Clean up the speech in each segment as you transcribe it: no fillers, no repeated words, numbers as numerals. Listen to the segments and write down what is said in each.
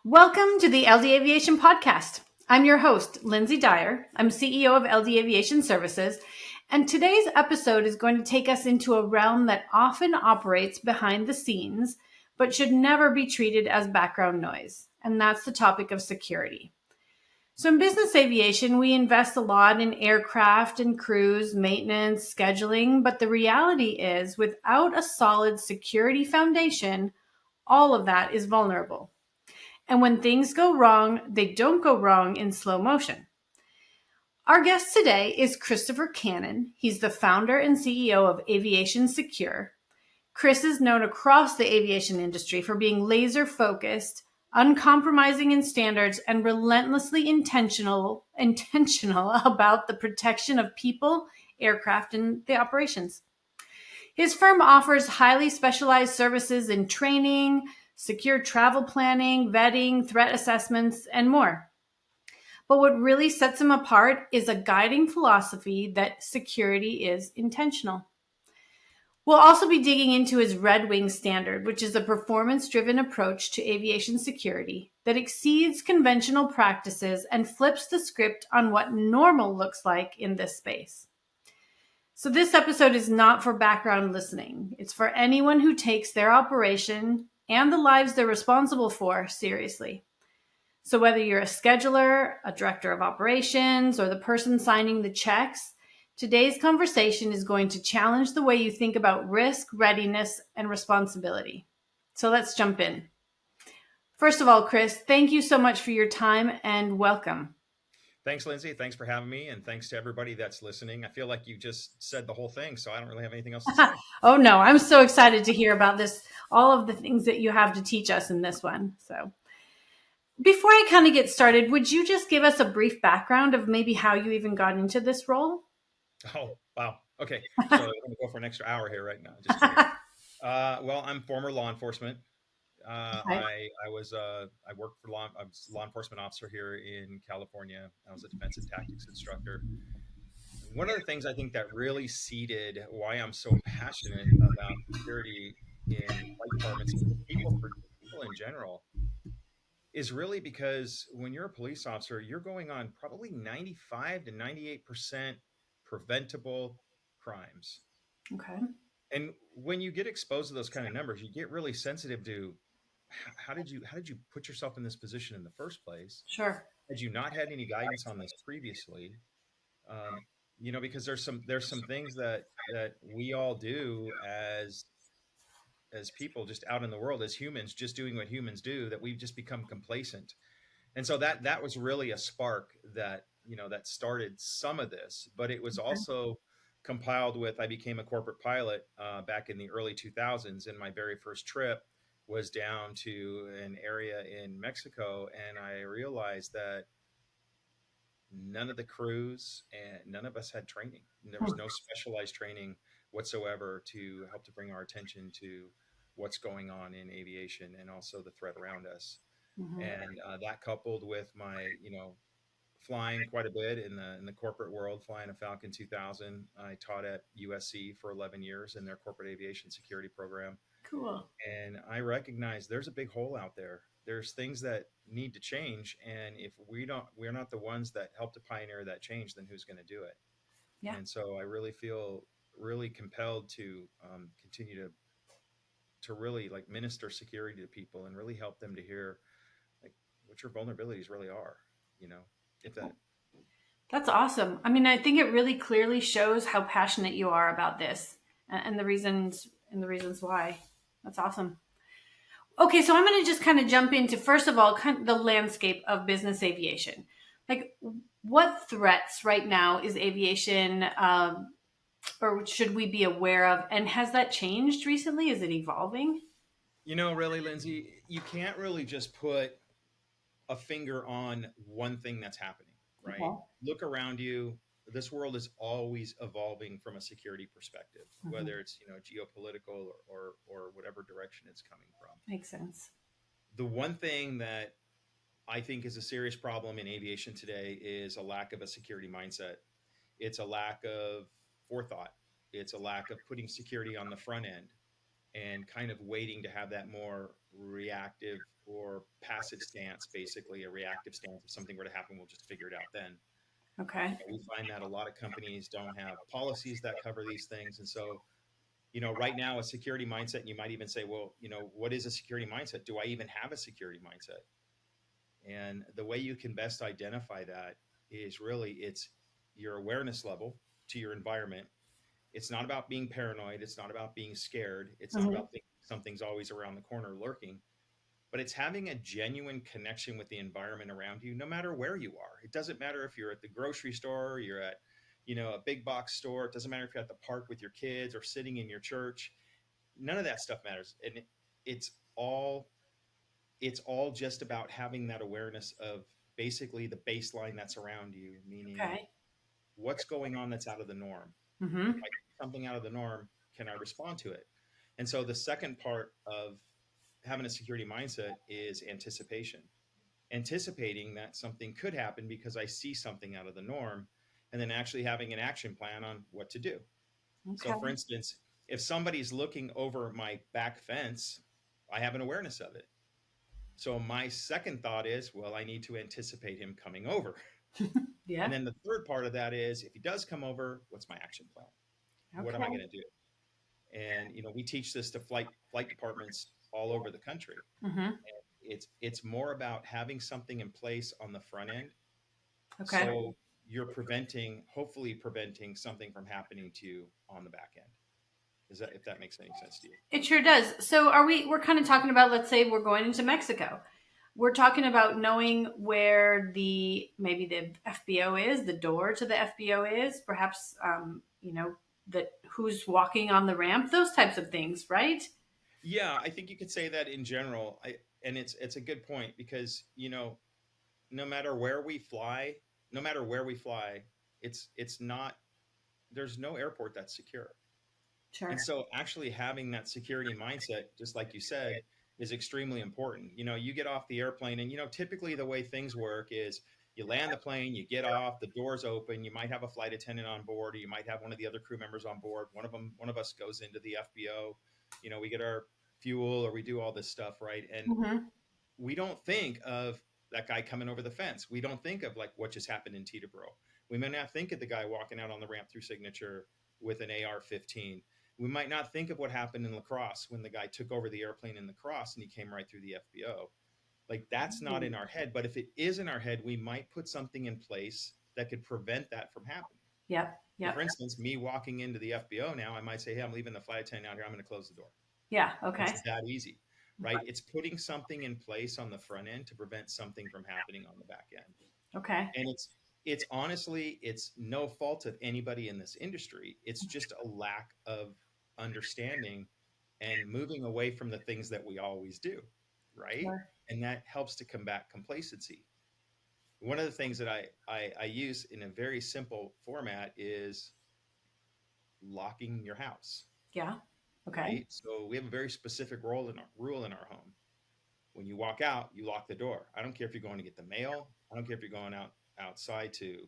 Welcome to the LD Aviation Podcast. I'm your host, Lindsay Dyer. I'm CEO of LD Aviation Services, and today's episode is going to take us into a realm that often operates behind the scenes, but should never be treated as background noise, and that's the topic of security. So in business aviation, we invest a lot in aircraft and crews, maintenance, scheduling, but the reality is without a solid security foundation, all of that is vulnerable. And when things go wrong, they don't go wrong in slow motion. Our guest today is Kristopher Cannon. He's the founder and CEO of Aviation Secure. Chris is known across the aviation industry for being laser focused, uncompromising in standards, and relentlessly intentional about the protection of people, aircraft, and the operations. His firm offers highly specialized services in training, secure travel planning, vetting, threat assessments, and more. But what really sets him apart is a guiding philosophy that security is intentional. We'll also be digging into his Red Wing standard, which is a performance-driven approach to aviation security that exceeds conventional practices and flips the script on what normal looks like in this space. So this episode is not for background listening. It's for anyone who takes their operation and the lives they're responsible for seriously. So whether you're a scheduler, a director of operations, or the person signing the checks, today's conversation is going to challenge the way you think about risk, readiness, and responsibility. So let's jump in. First of all, Chris, thank you so much for your time and welcome. Thanks, Lindsay. Thanks for having me. And thanks to everybody that's listening. I feel like you just said the whole thing, so I don't really have anything else to say. Oh, no, I'm so excited to hear about this, all of the things that you have to teach us in this one. So before I kind of get started, would you just give us a brief background of maybe how you even got into this role? Oh, wow. Okay. So I'm going to go for an extra hour here right now. Just kidding. Well, I'm former law enforcement. Okay. I worked for I was a law enforcement officer here in California. I was a defensive tactics instructor. One of the things I think that really seeded why I'm so passionate about security in flight departments and for people in general is really because when you're a police officer, you're going on probably 95 to 98% preventable crimes. Okay. And when you get exposed to those kind of numbers, you get really sensitive to how did you put yourself in this position in the first place? Sure. Had you not had any guidance on this previously? Because there's some things that we all do as people just out in the world as humans, just doing what humans do, that we've just become complacent. And so that was really a spark that that started some of this, but it was also compiled with I became a corporate pilot back in the early 2000s, and my very first trip was down to an area in Mexico, and I realized that none of the crews and none of us had training. There was no specialized training whatsoever to help to bring our attention to what's going on in aviation and also the threat around us. Mm-hmm. And that coupled with my, flying quite a bit in the corporate world, flying a Falcon 2000. I taught at USC for 11 years in their corporate aviation security program. Cool. And I recognize there's a big hole out there. There's things that need to change. And if we're not the ones that help to pioneer that change, then who's going to do it? Yeah. And so I really feel really compelled to continue to really like minister security to people and really help them to hear like what your vulnerabilities really are, if that. That's awesome. I mean, I think it really clearly shows how passionate you are about this and the reasons why. That's awesome. Okay, so I'm going to just kind of jump into, first of all, kind of the landscape of business aviation. Like, what threats right now is aviation or should we be aware of? And has that changed recently? Is it evolving? Really, Lindsay, you can't really just put a finger on one thing that's happening, right? Okay. Look around you. This world is always evolving from a security perspective, whether it's geopolitical or whatever direction it's coming from. Makes sense. The one thing that I think is a serious problem in aviation today is a lack of a security mindset. It's a lack of forethought. It's a lack of putting security on the front end. and kind of waiting to have that more reactive or passive stance, basically a reactive stance. If something were to happen, we'll just figure it out then. Okay. We find that a lot of companies don't have policies that cover these things. And so, right now, a security mindset, and you might even say, well, what is a security mindset? Do I even have a security mindset? And the way you can best identify that is really it's your awareness level to your environment. It's not about being paranoid. It's not about being scared. It's not Hmm. about thinking something's always around the corner lurking, but it's having a genuine connection with the environment around you, no matter where you are. It doesn't matter if you're at the grocery store, you're at, a big box store. It doesn't matter if you're at the park with your kids or sitting in your church. None of that stuff matters. And it's all it's all just about having that awareness of basically the baseline that's around you, meaning Okay. what's going on that's out of the norm. If Hmm. I see something out of the norm, can I respond to it? And so the second part of having a security mindset is anticipation, anticipating that something could happen because I see something out of the norm, and then actually having an action plan on what to do. So, for Okay. instance, if somebody's looking over my back fence, I have an awareness of it. So, my second thought is, well, I need to anticipate him coming over. And Yeah. then the third part of that is, if he does come over, what's my action plan? What am I Okay. going to do? And we teach this to flight departments all over the country. Hmm. It's more about having something in place on the front end, Okay. so you're hopefully preventing something from happening to you on the back end. Is that if that makes any sense to you? It sure does. So we're kind of talking about, let's say we're going into Mexico. We're talking about knowing where maybe the FBO is, the door to the FBO is, perhaps, that who's walking on the ramp, those types of things, right? Yeah, I think you could say that in general. And it's a good point because no matter where we fly, no matter where we fly, it's not there's no airport that's secure. Sure. And so actually having that security mindset, just like you said, is extremely important. You get off the airplane and, typically the way things work is you land the plane, you get off, the doors open, you might have a flight attendant on board, or you might have one of the other crew members on board. One of us goes into the FBO, we get our fuel or we do all this stuff, right? And Hmm. we don't think of that guy coming over the fence. We don't think of like what just happened in Teterboro. We may not think of the guy walking out on the ramp through Signature with an AR-15. We might not think of what happened in La Crosse when the guy took over the airplane in La Crosse and he came right through the FBO. Like that's not in our head. But if it is in our head, we might put something in place that could prevent that from happening. Yep. So, Yep. for instance, me walking into the FBO now, I might say, "Hey, I'm leaving the flight attendant out here. I'm going to close the door." Yeah. Okay. It's that easy, right? It's putting something in place on the front end to prevent something from happening on the back end. Okay. And it's honestly, it's no fault of anybody in this industry. It's just a lack of understanding and moving away from the things that we always do, right? Sure. And that helps to combat complacency. One of the things that I use in a very simple format is locking your house, Yeah. Okay. right? So we have a very specific rule in our home. When you walk out, you lock the door. I don't care if you're going to get the mail. I don't care if you're going outside to,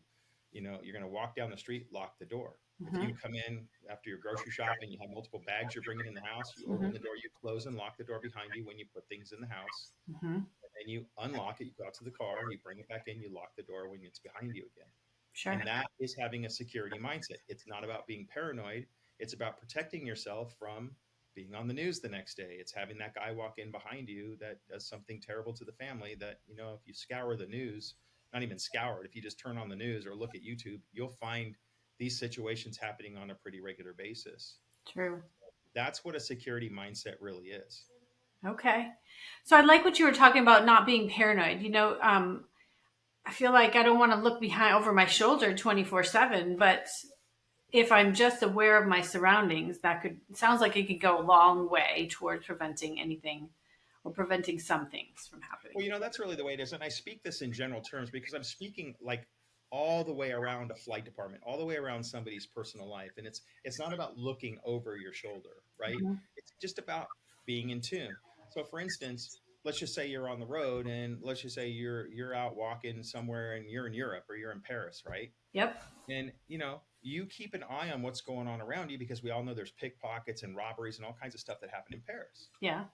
you're going to walk down the street, lock the door. If Hmm. you come in after your grocery shopping, you have multiple bags you're bringing in the house, you Hmm. open the door, you close and lock the door behind you when you put things in the house. Hmm. And then you unlock it, you go out to the car, you bring it back in, you lock the door when it's behind you again. Sure. And that is having a security mindset. It's not about being paranoid. It's about protecting yourself from being on the news the next day. It's having that guy walk in behind you that does something terrible to the family that, if you scour the news, not even scour it, if you just turn on the news or look at YouTube, you'll find these situations happening on a pretty regular basis. True. That's what a security mindset really is. Okay. So I like what you were talking about, not being paranoid. I feel like I don't want to look behind over my shoulder 24/7, but if I'm just aware of my surroundings, that could sounds like it could go a long way towards preventing anything or preventing some things from happening. Well, that's really the way it is. And I speak this in general terms because I'm speaking like all the way around a flight department, all the way around somebody's personal life. And it's not about looking over your shoulder, right? Hmm. It's just about being in tune. So for instance, let's just say you're on the road and let's just say you're out walking somewhere and you're in Europe or you're in Paris, right? Yep. And, you keep an eye on what's going on around you, because we all know there's pickpockets and robberies and all kinds of stuff that happen in Paris. Yeah.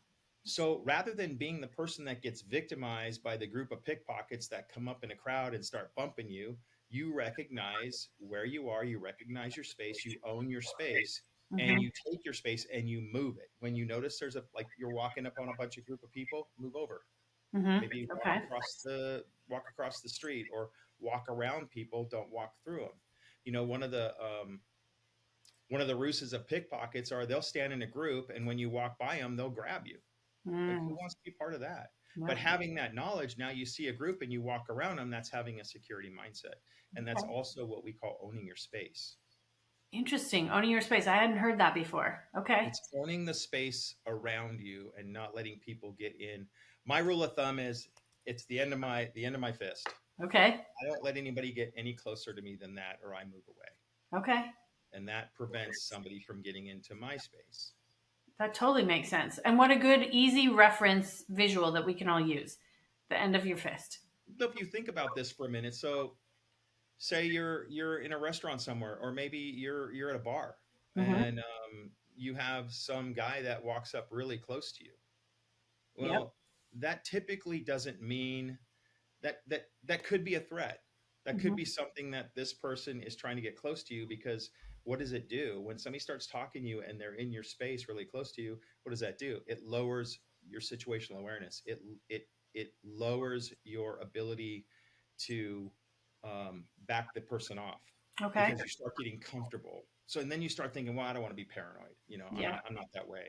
So rather than being the person that gets victimized by the group of pickpockets that come up in a crowd and start bumping you, you recognize where you are, you recognize your space, you own your space, and Mm-hmm. you take your space and you move it. When you notice there's like you're walking up on a bunch of group of people, move over. Mm-hmm. Maybe Okay. walk across the street, or walk around people, don't walk through them. One of the ruses of pickpockets are they'll stand in a group, and when you walk by them, they'll grab you. Like, who Mm. wants to be part of that? But Yep. having that knowledge, now you see a group and you walk around them, that's having a security mindset. And that's Okay. also what we call owning your space. Interesting. Owning your space. I hadn't heard that before. Okay. It's owning the space around you and not letting people get in. My rule of thumb is it's the end of my fist. Okay. I don't let anybody get any closer to me than that, or I move away. Okay. And that prevents somebody from getting into my space. That totally makes sense. And what a good, easy reference visual that we can all use. The end of your fist. If you think about this for a minute, so say you're in a restaurant somewhere, or maybe you're at a bar, Mm-hmm. and you have some guy that walks up really close to you. Yep. Well, that typically doesn't mean that could be a threat. That could Mm-hmm. be something that this person is trying to get close to you, because what does it do when somebody starts talking to you and they're in your space really close to you? What does that do? It lowers your situational awareness. It lowers your ability to back the person off, Okay. because you start getting comfortable. So, and then you start thinking, well, I don't want to be paranoid. Yeah. I'm not that way.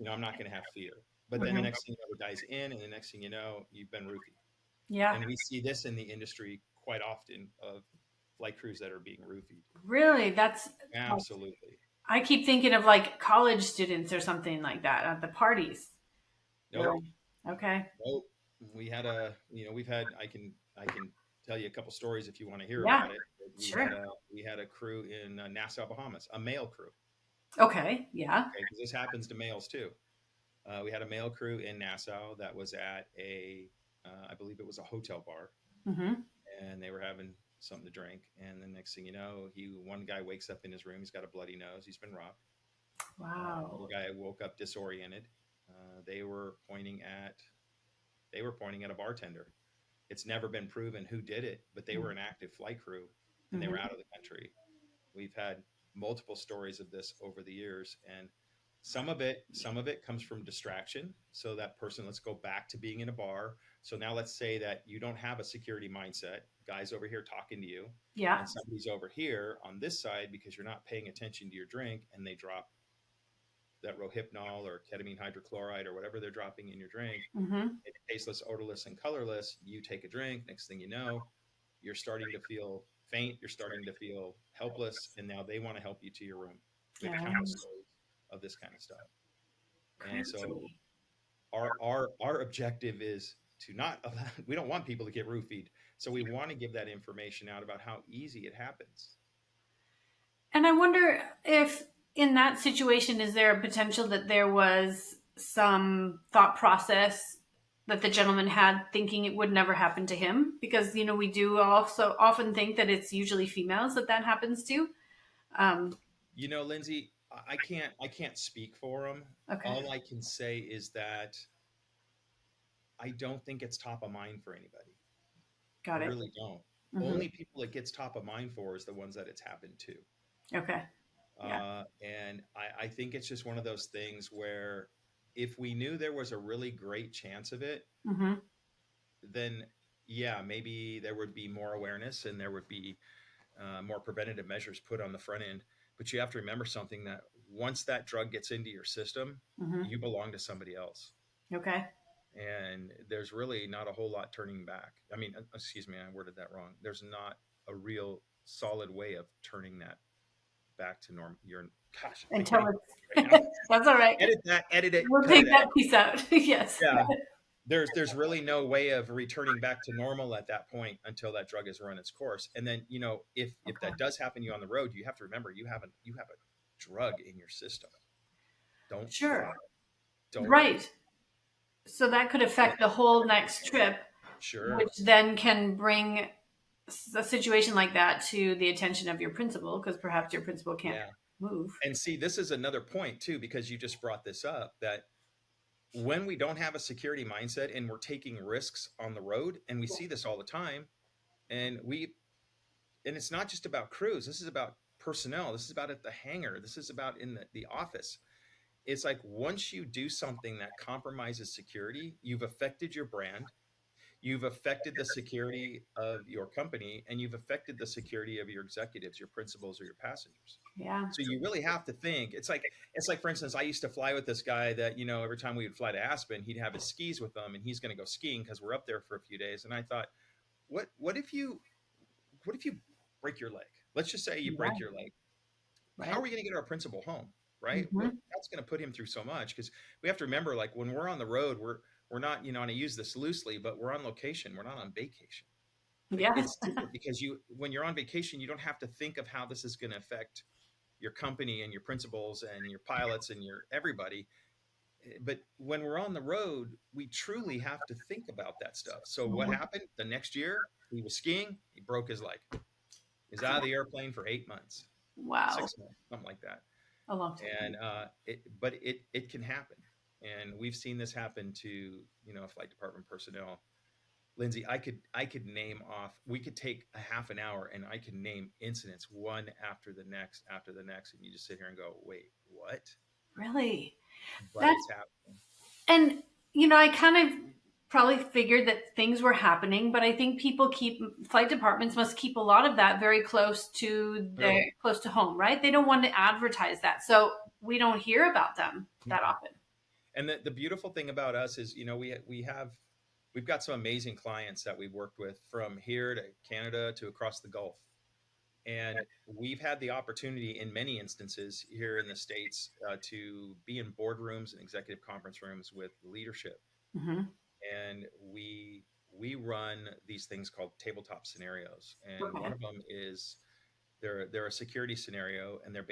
I'm not going to have fear. But then the Mm-hmm. next thing you know, the guy's in, and the next thing you know, you've been roofied. Yeah. And we see this in the industry quite often, of flight crews that are being roofied. Really? That's, Absolutely. I keep thinking of like college students or something like that at the parties. Nope. Okay. Nope. I can tell you a couple stories if you want to hear Yeah. about it. Sure. We had a crew in Nassau, Bahamas, a male crew. Okay. Yeah. Okay, because this happens to males too. We had a male crew in Nassau that was at I believe it was a hotel bar, Mm-hmm. and they were having something to drink. And the next thing you know, one guy wakes up in his room. He's got a bloody nose. He's been robbed. Wow. The guy woke up disoriented. They were pointing at a bartender. It's never been proven who did it, but they were an active flight crew, and they were out of the country. We've had multiple stories of this over the years, and some of it comes from distraction. So that person, let's go back to being in a bar. So now let's say that you don't have a security mindset. Guy's over here talking to you, Yeah. and somebody's over here on this side because you're not paying attention to your drink, and they drop that rohypnol or ketamine hydrochloride or whatever they're dropping in your drink. Mm-hmm. It's tasteless, odorless, and colorless. You take a drink. Next thing you know, you're starting to feel faint. You're starting to feel helpless, and now they want to help you to your room. We have countless stories of this kind of stuff. And so our objective is to not allow, we don't want people to get roofied. So we want to give that information out about how easy it happens. And I wonder if in that situation, is there a potential that there was some thought process that the gentleman had thinking it would never happen to him? Because, we do also often think that it's usually females that happens to. Lindsay, I can't speak for them. Okay. All I can say is that I don't think it's top of mind for anybody. Got I it. really don't. Mm-hmm. Only people it gets top of mind for is the ones that it's happened to. Okay. Yeah. And I think it's just one of those things where if we knew there was a really great chance of it, Mm-hmm. then yeah, maybe there would be more awareness and there would be more preventative measures put on the front end. But you have to remember something, that once that drug gets into your system, Mm-hmm. you belong to somebody else. Okay. And there's really not a whole lot turning back. I mean, excuse me, I worded that wrong. There's not a real solid way of turning that back to normal. Gosh. Until it's, that's all right. Edit it. We'll take that piece out. Yes. Yeah. There's really no way of returning back to normal at that point until that drug has run its course. And then, if that does happen to you on the road, you have to remember you have a drug in your system. Don't Sure. Don't. Right. So that could affect the whole next trip. Sure. Which then can bring a situation like that to the attention of your principal, because perhaps your principal can't Yeah. move. And see, this is another point too, because you just brought this up, that when we don't have a security mindset and we're taking risks on the road, and we see this all the time, and it's not just about crews. This is about personnel. This is about at the hangar. This is about in the office. It's like, once you do something that compromises security, you've affected your brand, you've affected the security of your company, and you've affected the security of your executives, your principals, or your passengers. Yeah. So you really have to think. It's like, for instance, I used to fly with this guy that, every time we would fly to Aspen, he'd have his skis with him, and he's going to go skiing because we're up there for a few days. And I thought, what if you break your leg? Let's just say you break Right. your leg. How Right. are we going to get our principal home? Right? Mm-hmm. That's going to put him through so much, because we have to remember, like, when we're on the road, we're not, and I use this loosely, but we're on location. We're not on vacation. Like, Yeah. it's different, because when you're on vacation, you don't have to think of how this is going to affect your company and your principals and your pilots and your everybody. But when we're on the road, we truly have to think about that stuff. So what Mhm. happened the next year? He was skiing. He broke his leg. He's out of the airplane for 8 months, Wow. 6 months, something like that. A long time. And but it can happen, and we've seen this happen to flight department personnel. Lindsay, I could name off. We could take a half an hour, and I can name incidents one after the next, and you just sit here and go, "Wait, what?" Really? But That's it's happening. and I kind of probably figured that things were happening, but I think flight departments must keep a lot of that very Totally. close to home, right? They don't want to advertise that. So we don't hear about them that Mhm. often. And the beautiful thing about us is, we've got some amazing clients that we've worked with, from here to Canada to across the Gulf. And we've had the opportunity in many instances here in the States, to be in boardrooms and executive conference rooms with leadership. Mm-hmm. And we run these things called tabletop scenarios. And one Okay. of them is, they're a security scenario, and they're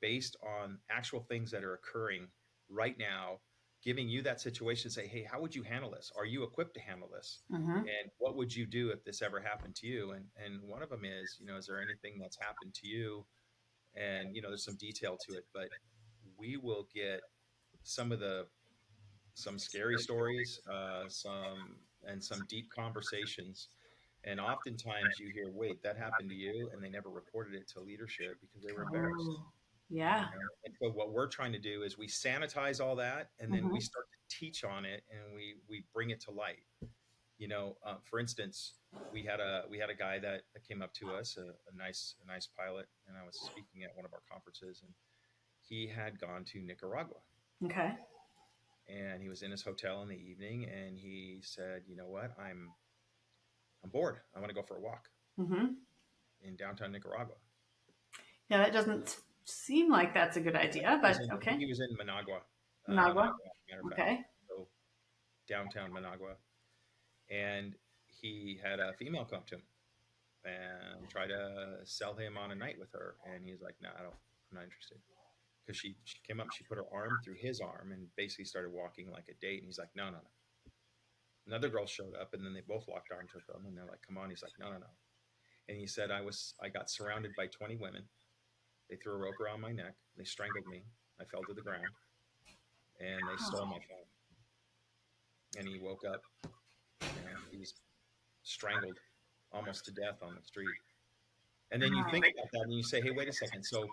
based on actual things that are occurring right now, giving you that situation, say, hey, how would you handle this? Are you equipped to handle this? Mm-hmm. And what would you do if this ever happened to you? And one of them is, is there anything that's happened to you? And there's some detail to it, but we will get some of the some scary stories, some deep conversations. And oftentimes you hear, wait, that happened to you, and they never reported it to leadership because they were embarrassed. Oh, yeah. And so what we're trying to do is we sanitize all that, and then we Mm-hmm. start to teach on it, and we bring it to light. For instance, we had a guy that came up to us, a nice pilot, and I was speaking at one of our conferences, and he had gone to Nicaragua, Okay. and he was in his hotel in the evening, and he said, you know what, I'm bored. I want to go for a walk Mm-hmm. in downtown Nicaragua. Yeah, that doesn't seem like that's a good idea, He was but in, okay. he was in Managua, Managua. Managua, matter of fact. Okay. So downtown Managua, and he had a female come to him and try to sell him on a night with her, and he's like, "No, I'm not interested." Because she came up, she put her arm through his arm, and basically started walking like a date. And he's like, "No, no, no." Another girl showed up, and then they both locked arms with him, and they're like, "Come on." He's like, "No, no, no." And he said, I got surrounded by 20 women. They threw a rope around my neck. They strangled me. I fell to the ground, and they stole my phone. And he woke up, and he was strangled almost to death on the street. And then you Wow. think about that, and you say, hey, wait a second. So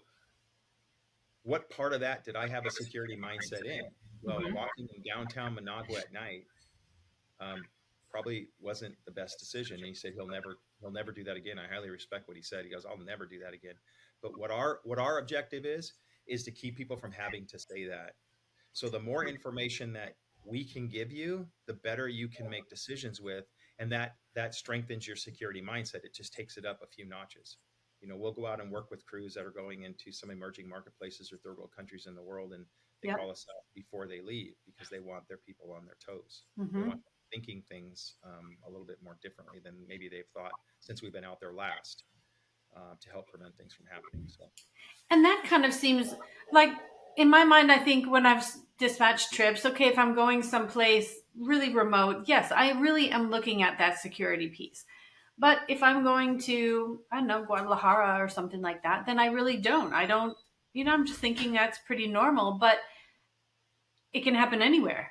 what part of that did I have a security mindset in? Well, Mhm. walking in downtown Managua at night, um, probably wasn't the best decision. And he said he'll never do that again. I highly respect what he said. He goes, I'll never do that again. But what our objective is to keep people from having to say that. So the more information that we can give you, the better you can make decisions with, and that strengthens your security mindset. It just takes it up a few notches. We'll go out and work with crews that are going into some emerging marketplaces or third world countries in the world, and they Yep. call us out before they leave because they want their people on their toes. They want Mhm. them thinking things a little bit more differently than maybe they've thought since we've been out there last, to help prevent things from happening. So, And that kind of seems like, in my mind, I think when I've dispatched trips, okay, if I'm going someplace really remote, yes, I really am looking at that security piece. But if I'm going to, I don't know, Guadalajara or something like that, then I really don't. I don't, I'm just thinking that's pretty normal, but it can happen anywhere.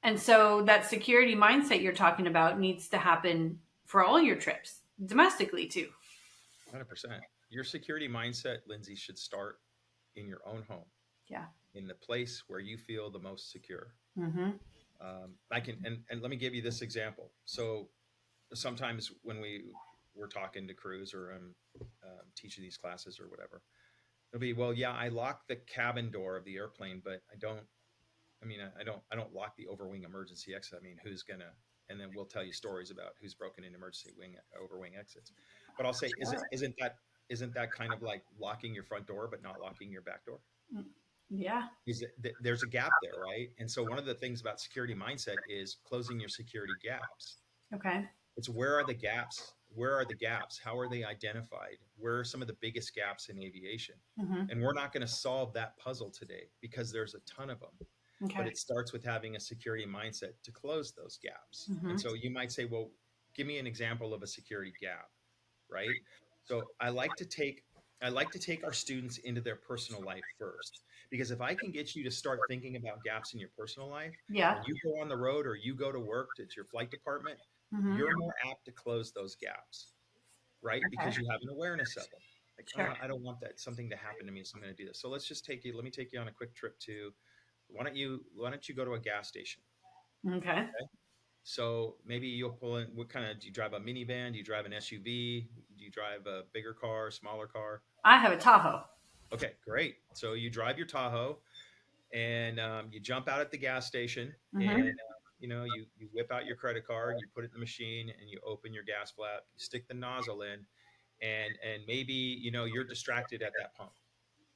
And so that security mindset you're talking about needs to happen for all your trips, domestically too. 100%. Your security mindset, Lindsay, should start in your own home, Yeah. in the place where you feel the most secure. Mm-hmm. I can, and let me give you this example. So sometimes when we're talking to crews, or I'm teaching these classes or whatever, it'll be, well, yeah, I lock the cabin door of the airplane, but I don't. I mean, I don't lock the overwing emergency exit. I mean, who's gonna? And then we'll tell you stories about who's broken in emergency wing overwing exits. But I'll say, Sure. isn't that kind of like locking your front door but not locking your back door? Yeah. There's a gap there, right? And so one of the things about security mindset is closing your security gaps. Okay. It's where are the gaps? Where are the gaps? How are they identified? Where are some of the biggest gaps in aviation? Mm-hmm. And we're not going to solve that puzzle today because there's a ton of them. But Okay. it starts with having a security mindset to close those gaps. Mm-hmm. And so you might say, well, give me an example of a security gap, right? So I like to take our students into their personal life first, because if I can get you to start thinking about gaps in your personal life, Yeah. when you go on the road or you go to work to your flight department, Mm-hmm. you're more apt to close those gaps, right? Okay. Because you have an awareness of them. Like, Sure. I don't want that something to happen to me, so I'm going to do this. So let me take you on a quick trip to, why don't you go to a gas station? Okay. Okay. So maybe you'll pull in, what kind of, do you drive a minivan? Do you drive an SUV? Do you drive a bigger car, smaller car? I have a Tahoe. Okay, great. So you drive your Tahoe, and you jump out at the gas station, and Mm-hmm. you whip out your credit card, you put it in the machine, and you open your gas flap, you stick the nozzle in, and maybe you're distracted at that pump.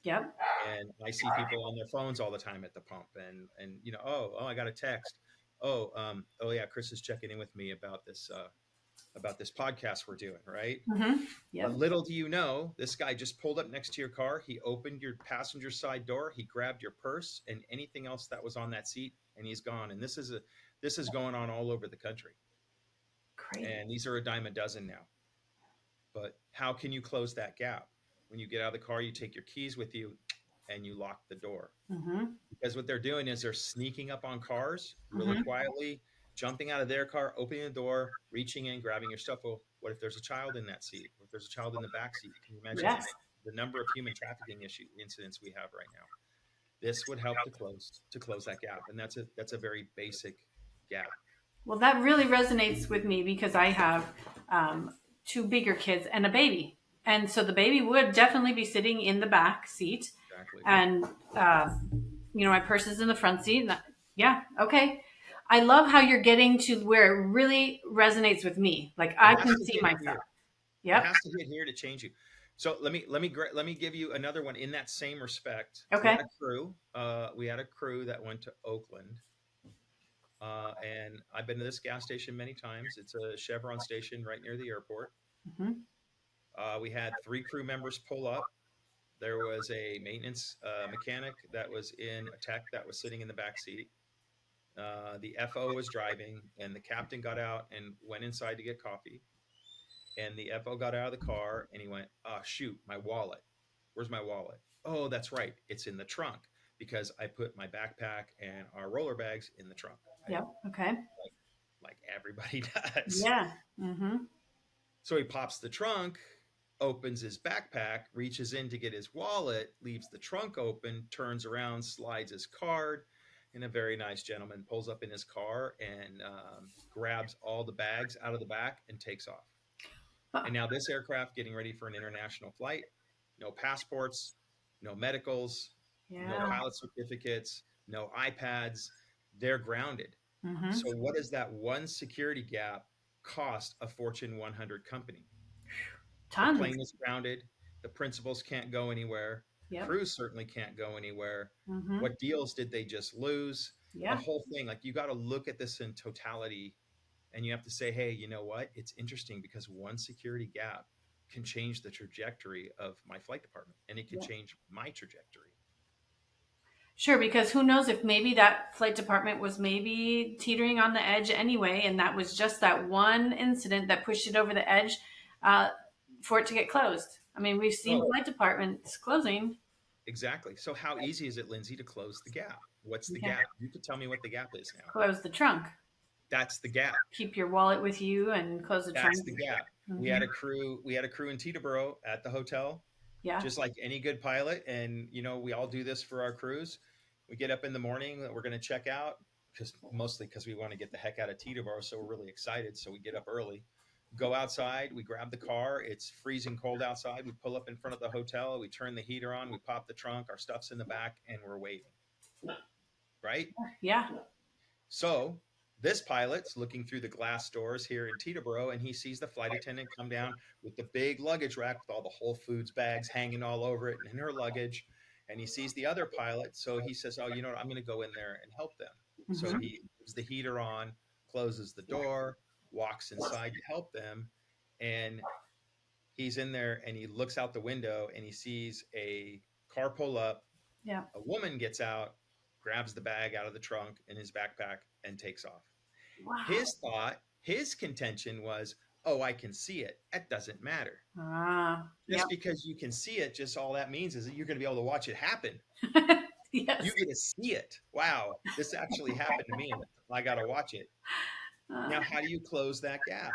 Yep. And I see people on their phones all the time at the pump, and oh, I got a text. Oh yeah, Chris is checking in with me about this podcast we're doing, right? Mm-hmm. But Yep. little do you know, this guy just pulled up next to your car. He opened your passenger side door. He grabbed your purse and anything else that was on that seat, and he's gone. And this is going on all over the country. Crazy. And these are a dime a dozen now. But how can you close that gap? When you get out of the car, you take your keys with you and you lock the door. Mm-hmm. Because what they're doing is they're sneaking up on cars really Mm-hmm. quietly, jumping out of their car, opening the door, reaching in, grabbing your stuff. Well, what if there's a child in that seat? What if there's a child in the back seat? Can you imagine Yes. the number of human trafficking incidents we have right now? This would help to close that gap, and that's a very basic gap. Well, that really resonates with me because I have two bigger kids and a baby. And so the baby would definitely be sitting in the back seat. Exactly. And, my purse is in the front seat. Yeah, okay. I love how you're getting to where it really resonates with me. Like I It has can to see hit myself. here. It Yep. has to hit here to change you. So let me give you another one in that same respect. Okay. We had a crew that went to Oakland, and I've been to this gas station many times. It's a Chevron station right near the airport. Mm-hmm. We had three crew members pull up. There was a maintenance mechanic that was in a tech that was sitting in the back seat. The FO was driving, and the captain got out and went inside to get coffee. And the FO got out of the car and he went, "Oh, shoot, my wallet. Where's my wallet? Oh, that's right. It's in the trunk because I put my backpack and our roller bags in the trunk, right? Yep. Okay. Like everybody does." Yeah. Mm-hmm. So he pops the trunk, opens his backpack, reaches in to get his wallet, leaves the trunk open, turns around, slides his card. And a very nice gentleman pulls up in his car and grabs all the bags out of the back and takes off. And now this aircraft getting ready for an international flight, no passports, no medicals, no Yeah. pilot certificates, no iPads. They're grounded. Mm-hmm. So what does that one security gap cost a Fortune 100 company? The Tons. plane is grounded. The principals can't go anywhere. Yep. Crews certainly can't go anywhere. Mm-hmm. What deals did they just lose? The Yeah. whole thing, like you got to look at this in totality, and you have to say, hey, you know what? It's interesting because one security gap can change the trajectory of my flight department, and it can Yeah. change my trajectory. Sure, because who knows if maybe that flight department was maybe teetering on the edge anyway, and that was just that one incident that pushed it over the edge uh, for it to get closed. I mean, we've seen Oh, flight departments closing. exactly. So how easy is it, Lindsay, to close the gap? What's the Okay. gap? You could tell me what the gap is now. Close the trunk. That's the gap. Keep your wallet with you and close the That's trunk. the gap. We Hmm. had a crew. We had a crew in Teterboro at the hotel, Yeah. just like any good pilot. And we all do this for our crews. We get up in the morning. We're going to check out because mostly because we want to get the heck out of Teterboro. So we're really excited. So we get up early, go outside. We grab the car. It's freezing cold outside. We pull up in front of the hotel. We turn the heater on. We pop the trunk. Our stuff's in the back, and we're waiting. Right. Yeah. So this pilot's looking through the glass doors here in Teterboro, and he sees the flight attendant come down with the big luggage rack with all the Whole Foods bags hanging all over it and her luggage. And he sees the other pilot. So he says, "Oh, you know what? I'm going to go in there and help them." So Hmm. he leaves the heater on, closes the door, walks inside to help them. And he's in there and he looks out the window and he sees a car pull up. Yeah. A woman gets out, grabs the bag out of the trunk in his backpack, and takes off. Wow. His thought, his contention was, oh, I can see it. That doesn't matter. Ah. Yeah. Just because you can see it, just all that means is that you're going to be able to watch it happen. Yes. You get to see it. Wow, this actually happened to me, and I got to watch it. Uh, Now, how do you close that gap?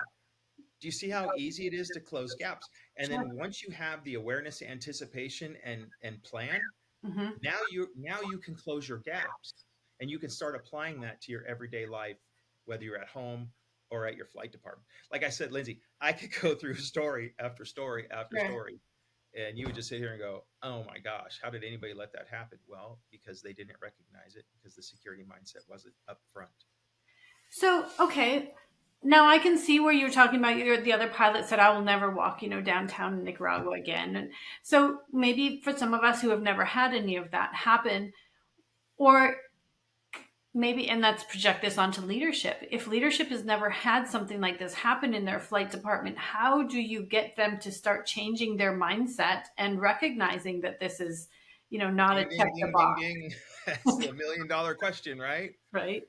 Do you see how easy it is to close gaps? And sure. then once you have the awareness, anticipation, and plan, Hmm. now you can close your gaps and you can start applying that to your everyday life, whether you're at home or at your flight department. Like I said, Lindsay, I could go through story after story after Sure. story, and you would just sit here and go, oh my gosh, how did anybody let that happen? Well, because they didn't recognize it, because the security mindset wasn't up front. So, okay. Now I can see where you're talking about the other pilot said, I will never walk, downtown Nicaragua again. And so maybe for some of us who have never had any of that happen, or maybe, and let's project this onto leadership. If leadership has never had something like this happen in their flight department, how do you get them to start changing their mindset and recognizing that this is, not a Ding, check ding, the ding, ding, box, ding. That's the $1 million question, right? right?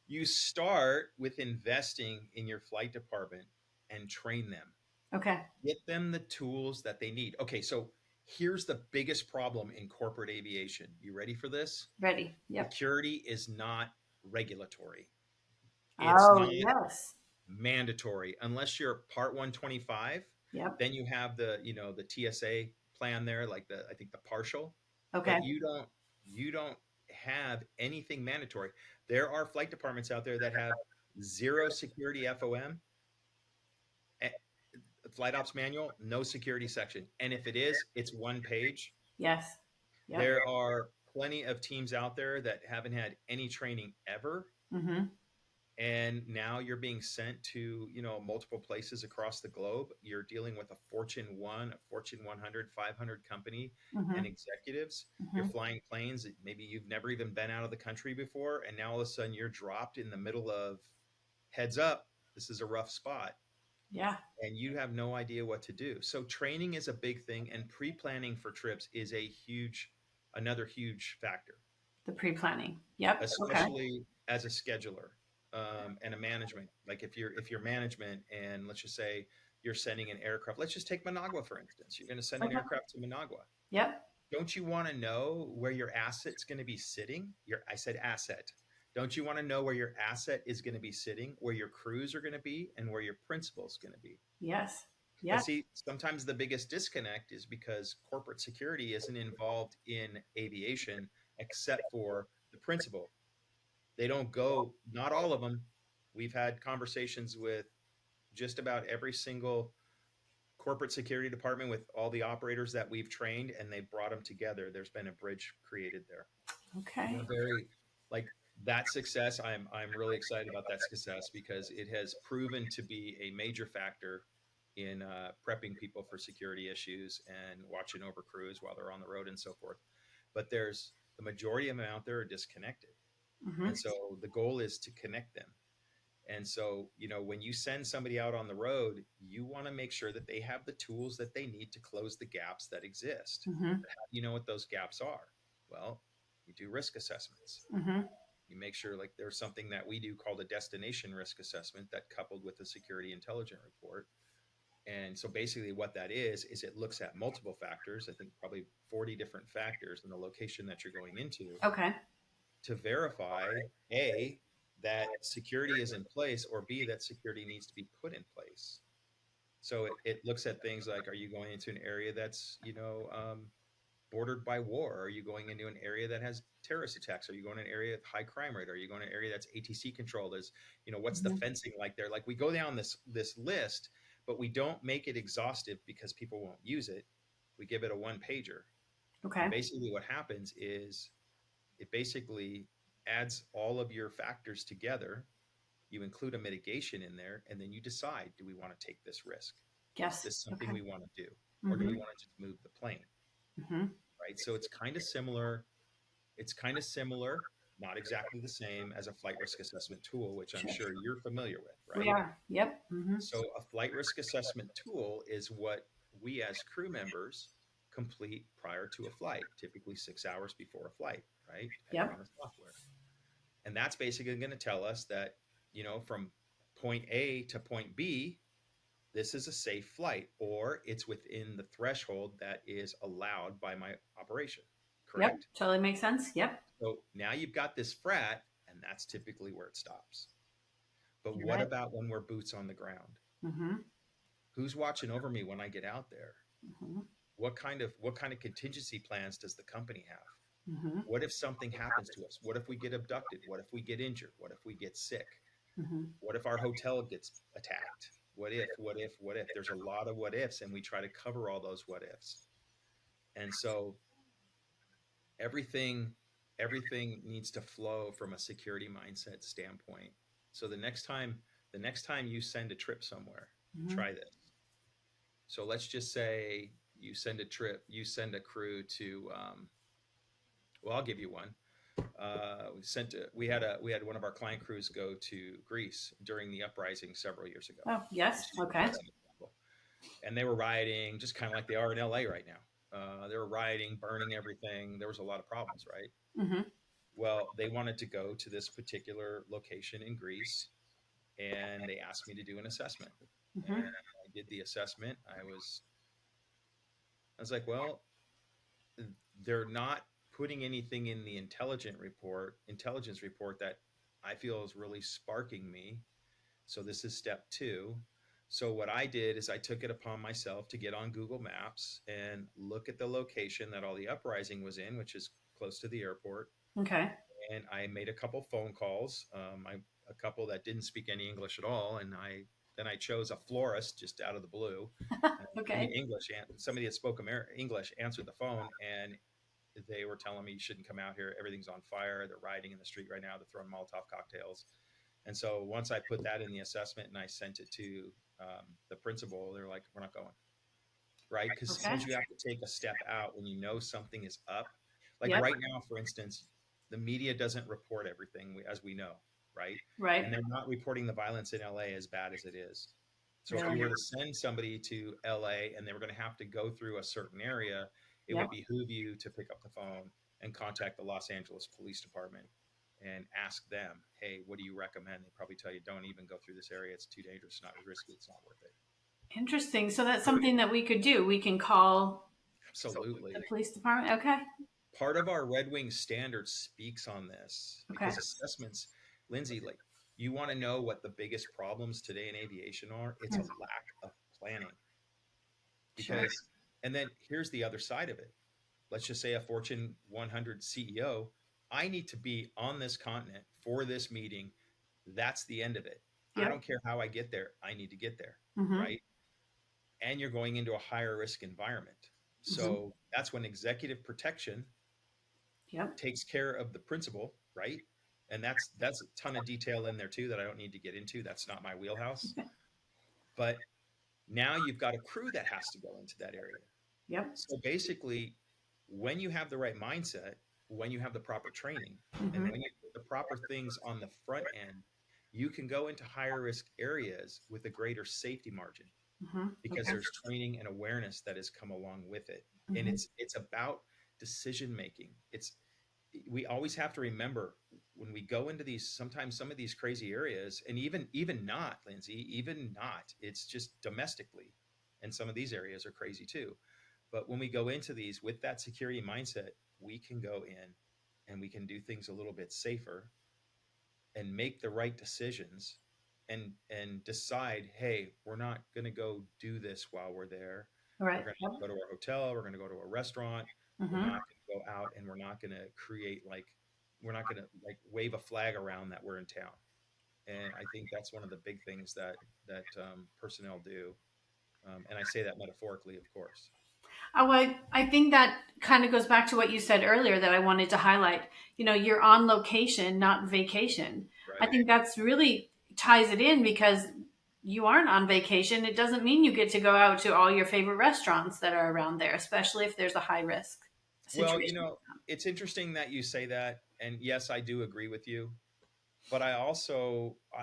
You start with investing in your flight department and train them. Okay. Get them the tools that they need. Okay, so here's the biggest problem in corporate aviation. You ready for this? Ready. Yep. Security is not regulatory. It's Oh, not yes. mandatory unless you're part 125. Yep. Then you have the TSA plan there, like I think the partial, Okay. but you don't have anything mandatory. There are flight departments out there that have zero security FOM, flight ops manual, no security section. And if it is, it's one page. Yes. Yep. There are plenty of teams out there that haven't had any training ever. Mm-hmm. And now you're being sent to, multiple places across the globe. You're dealing with a Fortune 1, a Fortune 100, 500 company Mm-hmm. and executives. You're Mm-hmm. flying planes that maybe you've never even been out of the country before. And now all of a sudden you're dropped in the middle of, heads up, this is a rough spot. Yeah. And you have no idea what to do. So training is a big thing, and pre-planning for trips is another huge factor, The pre-planning. Yep. Okay. especially as a scheduler, and a management. Like if you're management, and let's just say you're sending an aircraft. Let's just take Managua for instance. You're going to send an Okay. aircraft to Managua. Yep. Don't you want to know where your asset's going to be sitting? I said asset. Don't you want to know where your asset is going to be sitting, where your crews are going to be, and where your principal's going to be? Yes. But Yes. see, sometimes the biggest disconnect is because corporate security isn't involved in aviation except for the principal. They don't go, not all of them. We've had conversations with just about every single corporate security department with all the operators that we've trained, and they brought them together. There's been a bridge created there. Okay. We're very like that success. I'm really excited about that success because it has proven to be a major factor in prepping people for security issues and watching over crews while they're on the road and so forth. But there's the majority of them out there are disconnected, Mm-hmm. and so the goal is to connect them. And so, when you send somebody out on the road, you want to make sure that they have the tools that they need to close the gaps that exist. Mm-hmm. How do you know what those gaps are? Well, You do risk assessments. Mm-hmm. You make sure, like, there's something that we do called a destination risk assessment that coupled with a security intelligence report. And so basically what that is it looks at multiple factors, I think probably 40 different factors in the location that you're going into, Okay. to verify A, that security is in place, or B, that security needs to be put in place. So it looks at things like, are you going into an area that's, bordered by war? Are you going into an area that has terrorist attacks? Are you going to an area with high crime rate? Are you going to an area that's ATC controlled? What's the Mm-hmm. fencing like there? Like, we go down this list, but we don't make it exhaustive because people won't use it. We give it a one pager. And Okay. basically what happens is it basically adds all of your factors together. You include a mitigation in there, and then you decide, do we want to take this risk? Is Yes. this something Okay. we want to do? Or do we Mm-hmm. want to just move the plane? Mm-hmm. Right. So it's kind of similar. It's kind of similar, not exactly the same as a flight risk assessment tool, which I'm Sure. sure you're familiar with, We right? are. Yep. Mm-hmm. So a flight risk assessment tool is what we as crew members complete prior to a flight, typically 6 hours before a flight, right? Depending Yep. on the software. And that's basically going to tell us that, from point A to point B, this is a safe flight, or it's within the threshold that is allowed by my operation, Yep. correct? Totally makes sense. Yep. So now you've got this frat, and that's typically where it stops. But You're what right. about when we're boots on the ground? Mm-hmm. Who's watching over me when I get out there? Mm-hmm. What kind of contingency plans does the company have? Mm-hmm. What if something happens to us? What if we get abducted? What if we get injured? What if we get sick? Mm-hmm. What if our hotel gets attacked? What if? There's a lot of what ifs, and we try to cover all those what ifs. And so everything everything needs to flow from a security mindset standpoint. So the next time you send a trip somewhere, Mm-hmm. try this. So let's just say you send a crew to, well, I'll give you one. We had one of our client crews go to Greece during the uprising several years ago. Oh, yes. Okay. And they were rioting just kind of like they are in LA right now. They were rioting, burning everything. There was a lot of problems, right? Mm-hmm. Well, they wanted to go to this particular location in Greece, and they asked me to do an assessment. Mm-hmm. And I did the assessment. I was like, well, they're not putting anything in the intelligence report that I feel is really sparking me. So this is step 2. So what I did is I took it upon myself to get on Google Maps and look at the location that all the uprising was in, which is close to the airport. Okay. And I made a couple phone calls, a couple that didn't speak any English at all, and I chose a florist just out of the blue. Okay. Somebody that spoke English answered the phone, and they were telling me, you shouldn't come out here. Everything's on fire. They're rioting in the street right now. They're throwing Molotov cocktails. And so once I put that in the assessment and I sent it to the principal, they're like, we're not going. Right? Because Okay. sometimes you have to take a step out when you know something is up. Like Yep. right now, for instance, the media doesn't report everything as we know, right? Right. And they're not reporting the violence in LA as bad as it is. So if Really. you were to send somebody to LA and they were going to have to go through a certain area, it Yep. would behoove you to pick up the phone and contact the Los Angeles Police Department and ask them, hey, what do you recommend? They probably tell you, don't even go through this area. It's too dangerous, not risky, it's not worth it. Interesting. So that's something that we could do. We can call Absolutely. the police department. Okay. Part of our Red Wing standard speaks on this because Okay. assessments, Lindsay, like, you want to know what the biggest problems today in aviation are? It's a lack of planning. Sure. Because, and then here's the other side of it. Let's just say a Fortune 100 CEO, I need to be on this continent for this meeting. That's the end of it. I Yep. don't care how I get there. I need to get there, Mm-hmm. right? And you're going into a higher risk environment. So that's when executive protection Yep. takes care of the principal, right? And that's a ton of detail in there too that I don't need to get into. That's not my wheelhouse. But now you've got a crew that has to go into that area. Yep. So basically, when you have the right mindset, when you have the proper training, and Mm-hmm. when you put the proper things on the front end, you can go into higher risk areas with a greater safety margin Mm-hmm. because Okay. there's training and awareness that has come along with it. And Mm-hmm. it's about decision making. we always have to remember when we go into these, sometimes some of these crazy areas, and even not, Lindsay, even not, it's just domestically, and some of these areas are crazy too. But when we go into these with that security mindset, we can go in and we can do things a little bit safer and make the right decisions, and decide, hey, we're not going to go do this while we're there. We're Right. going Yep. to go to our hotel, we're going to go to a restaurant. We're Mm-hmm. not going to go out, and we're not going to create like, we're not going to like wave a flag around that we're in town. And I think that's one of the big things that personnel do. And I say that metaphorically, of course. Oh, I think that kind of goes back to what you said earlier that I wanted to highlight. You're on location, not vacation. I Right. think that's really ties it in because you aren't on vacation. It doesn't mean you get to go out to all your favorite restaurants that are around there, especially if there's a high risk Well, situation. it's interesting that you say that, and yes, I do agree with you. But I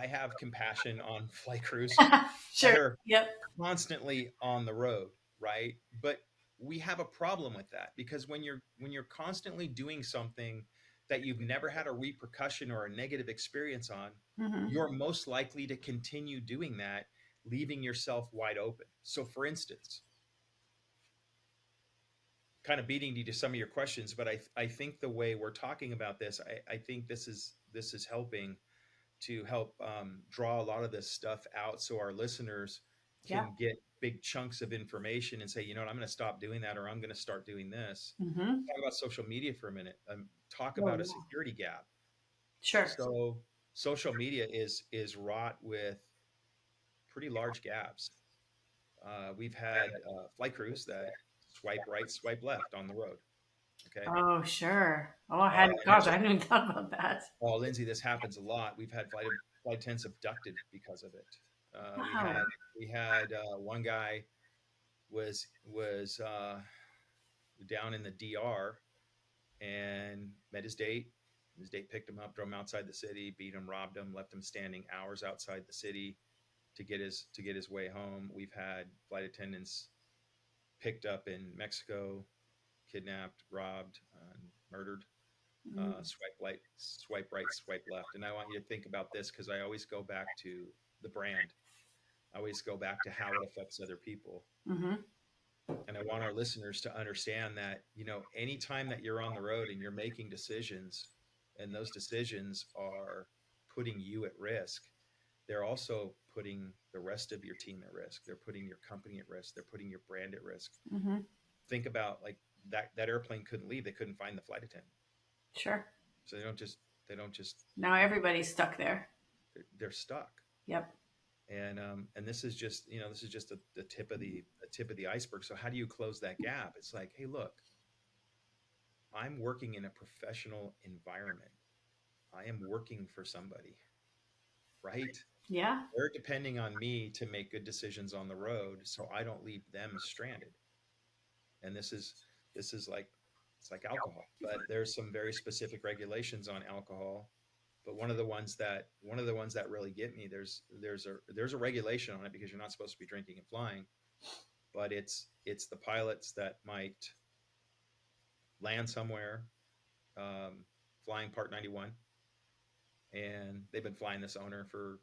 have compassion on flight crews that Sure. are Yep. constantly on the road, right? But we have a problem with that, because when you're constantly doing something that you've never had a repercussion or a negative experience on, Hmm. you're most likely to continue doing that, leaving yourself wide open. So for instance, kind of beating you to some of your questions, but I think the way we're talking about this, I think this is helping to help draw a lot of this stuff out, so our listeners Yeah. can get big chunks of information and say, you know what, I'm going to stop doing that, or I'm going to start doing this. Hmm. Talk about social media for a minute. Talk Oh, about a yeah. security gap. Sure. So social media is wrought with pretty large gaps. We've had flight crews that swipe right, swipe left on the road. Okay. Oh, sure. Oh, I Uh, hadn't, gosh, I hadn't even thought about that. well, Lindsay, this happens a lot. We've had flight attendants abducted because of it. We Wow. had one guy was down in the DR and met his date. His date picked him up, drove him outside the city, beat him, robbed him, left him standing hours outside the city to get his way home. We've had flight attendants picked up in Mexico, kidnapped, robbed, murdered. Mm-hmm. Swipe right, swipe left. And I want you to think about this, because I always go back to the brand. I always go back to how it affects other people. Mm-hmm. And I want our listeners to understand that, anytime that you're on the road and you're making decisions, and those decisions are putting you at risk, they're also putting the rest of your team at risk. They're putting your company at risk. They're putting your brand at risk. Mm-hmm. Think about, like, that airplane couldn't leave. They couldn't find the flight attendant. Sure. So they don't just Now everybody's stuck there. they're stuck. Yep. And this is just the tip of the iceberg. So how do you close that gap? It's like, hey, look, I'm working in a professional environment. I am working for somebody, right? Yeah. They're depending on me to make good decisions on the road, so I don't leave them stranded. And this is like, it's like alcohol, but there's some very specific regulations on alcohol. But one of the ones that really get me, there's a regulation on it, because you're not supposed to be drinking and flying. But it's the pilots that might land somewhere, um, flying Part 91, and they've been flying this owner for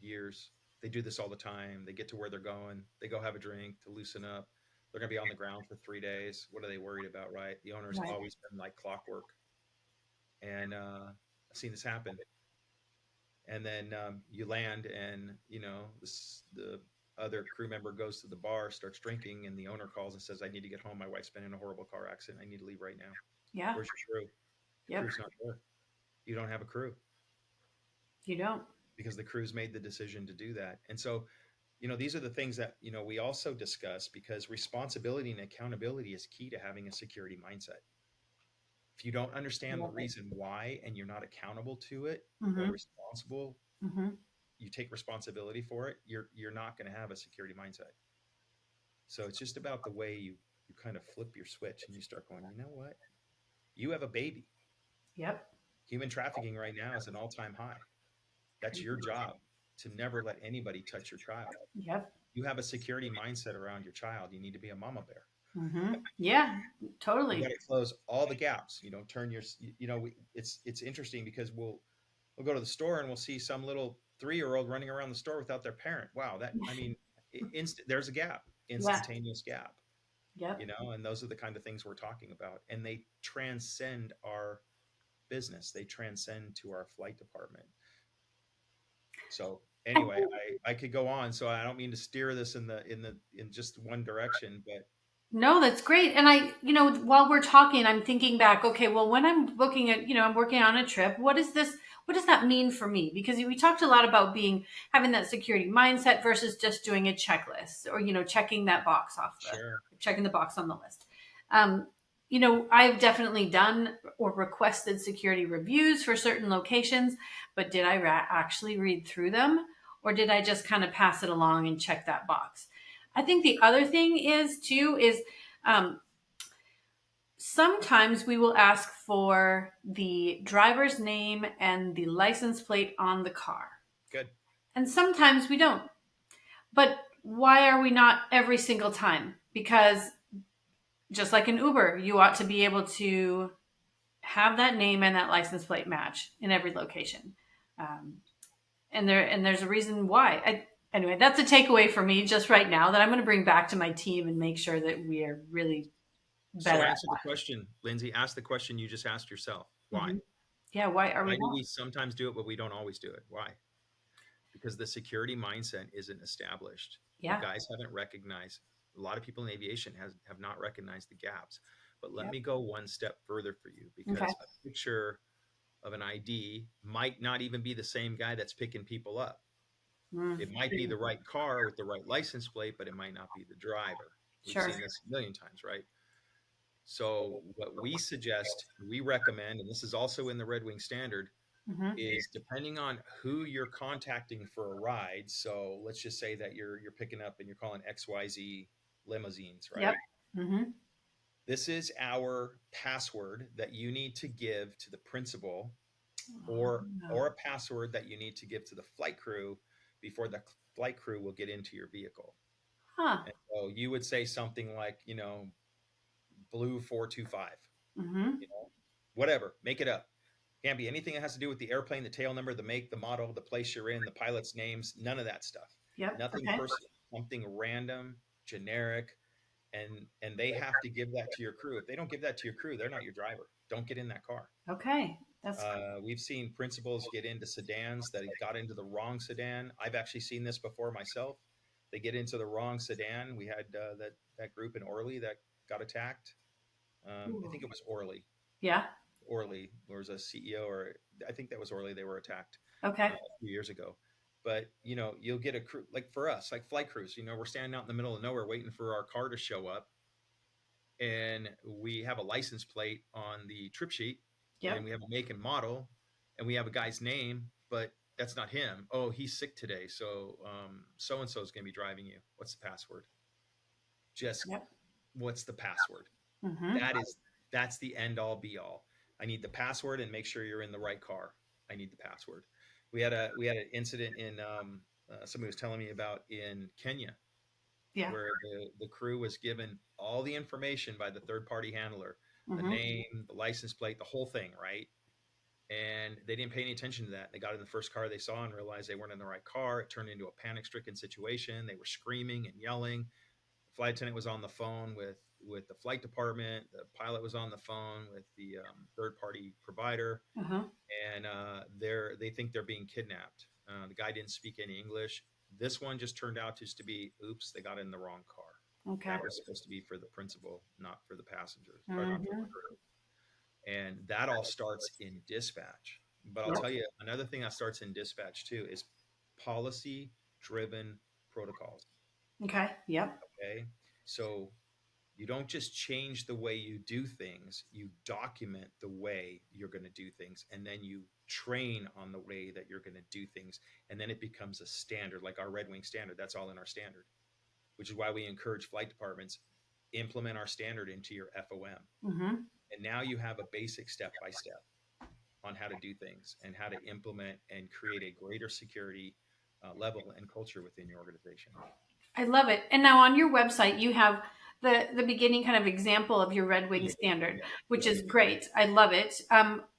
years. They do this all the time. They get to where they're going, they go have a drink to loosen up. They're going to be on the ground for 3 days. What are they worried about, right? The owner's Right. always been like clockwork. And I've seen this happen. And then you land, and the other crew member goes to the bar, starts drinking, and the owner calls and says, I need to get home, my wife's been in a horrible car accident, I need to leave right now. Yeah. Where's your crew? Your Yep. crew's not there. You don't have a crew, You don't. because the crew's made the decision to do that. And so, these are the things that we also discuss, because responsibility and accountability is key to having a security mindset. If you don't understand the Love it. reason why, and you're not accountable to it or Mm-hmm. responsible, Mm-hmm. you take responsibility for it, you're not going to have a security mindset. So it's just about the way you kind of flip your switch, and you start going, you know what? You have a baby. Yep. Human trafficking right now is an all-time high. That's your job, to never let anybody touch your child. Yep. You have a security mindset around your child. You need to be a mama bear. Yeah, You got totally. to close all the gaps. Turn your, it's interesting because we'll go to the store and we'll see some little 3-year-old running around the store without their parent. Wow, that I mean, there's a gap, Yeah. instantaneous gap, Yep. and those are the kind of things we're talking about, and they transcend our business. They transcend to our flight department. So I anyway, think I could go on. So I don't mean to steer this in just one direction, but no, that's great. And while we're talking, I'm thinking back, okay, well, when I'm looking at, I'm working on a trip, what does that mean for me? Because we talked a lot about having that security mindset versus just doing a checklist or, checking that box sure. checking the box on the list. Um, I've definitely done or requested security reviews for certain locations, but did I actually read through them, or did I just kind of pass it along and check that box? I think the other thing is um, sometimes we will ask for the driver's name and the license plate on the car, Good. and sometimes we don't. But why are we not every single time? Because just like an Uber, you ought to be able to have that name and that license plate match in every location. Um, and there's a reason why. Anyway, that's a takeaway for me just right now that I'm going to bring back to my team and make sure that we are really So better at answer the question, Lindsay. Ask the question you just asked yourself. that. Why? Yeah, why are we Why do not? we sometimes do it, but we don't always do it? Why? Because the security mindset isn't established. You Yeah. guys haven't recognized. A lot of people in aviation have not recognized the gaps. But let Yep. me go one step further for you, Okay. because a picture of an ID might not even be the same guy that's picking people up. Mm. It might be the right car with the right license plate, but it might not be the driver. We've Sure. seen this a million times, right? So, what we suggest, we recommend, and this is also in the Red Wing Standard, Hmm. is depending on who you're contacting for a ride. So, let's just say that you're picking up and you're calling XYZ limousines, Yep. right? Hmm. This is our password that you need to give to the principal, Oh, or a password that you need to give to the flight crew before the flight crew will get into your vehicle. huh. And so you would say something like, blue 425, Hmm. whatever, make it up. Can't be anything that has to do with the airplane, the tail number, the make, the model, the place you're in, the pilot's names, none of that stuff. Yep. Nothing Okay. personal, something random, generic, and they have to give that to your crew. If they don't give that to your crew, they're not your driver. Don't get in that car. Okay. That's We've seen principals get into sedans that got into the wrong sedan. I've actually seen this before myself. They get into the wrong sedan. We had that group in Orly that got attacked. I ooh. think it was Orly. Yeah. Orly. There was a CEO, or I think that was Orly. They were attacked Okay. a few years ago. But you'll get a crew like for us, like flight crews. We're standing out in the middle of nowhere waiting for our car to show up, and we have a license plate on the trip sheet, and Yep. we have a make and model, and we have a guy's name, but that's not him. Oh, he's sick today, so so and so is going to be driving you. What's the password? Just Yep. what's the password? Hmm. That's the end all be all. I need the password, and make sure you're in the right car. I need the password. We had an incident in somebody was telling me about in Kenya, Yeah. where the crew was given all the information by the third party handler, the Hmm. name, the license plate, the whole thing, right? And they didn't pay any attention to that. They got in the first car they saw and realized they weren't in the right car. It turned into a panic stricken situation. They were screaming and yelling. The flight attendant was on the phone with the flight department. The pilot was on the phone with the third party provider, Uh-huh. and they think they're being kidnapped. The guy didn't speak any English. This one just turned out just to be, oops, they got in the wrong car. Okay. That was supposed to be for the principal, not for the passengers, or not for the Hmm. crew. And that all starts in dispatch. But I'll Yep. tell you, another thing that starts in dispatch too is policy driven protocols. Okay. Yep. Okay. So you don't just change the way you do things, you document the way you're going to do things, and then you train on the way that you're going to do things. And then it becomes a standard, like our Red Wing standard. That's all in our standard, which is why we encourage flight departments implement our standard into your FOM. Hmm. And now you have a basic step by step on how to do things and how to implement and create a greater security level and culture within your organization. I love it. And now on your website, you have the beginning kind of example of your Red Wing standard, which is great. I love it.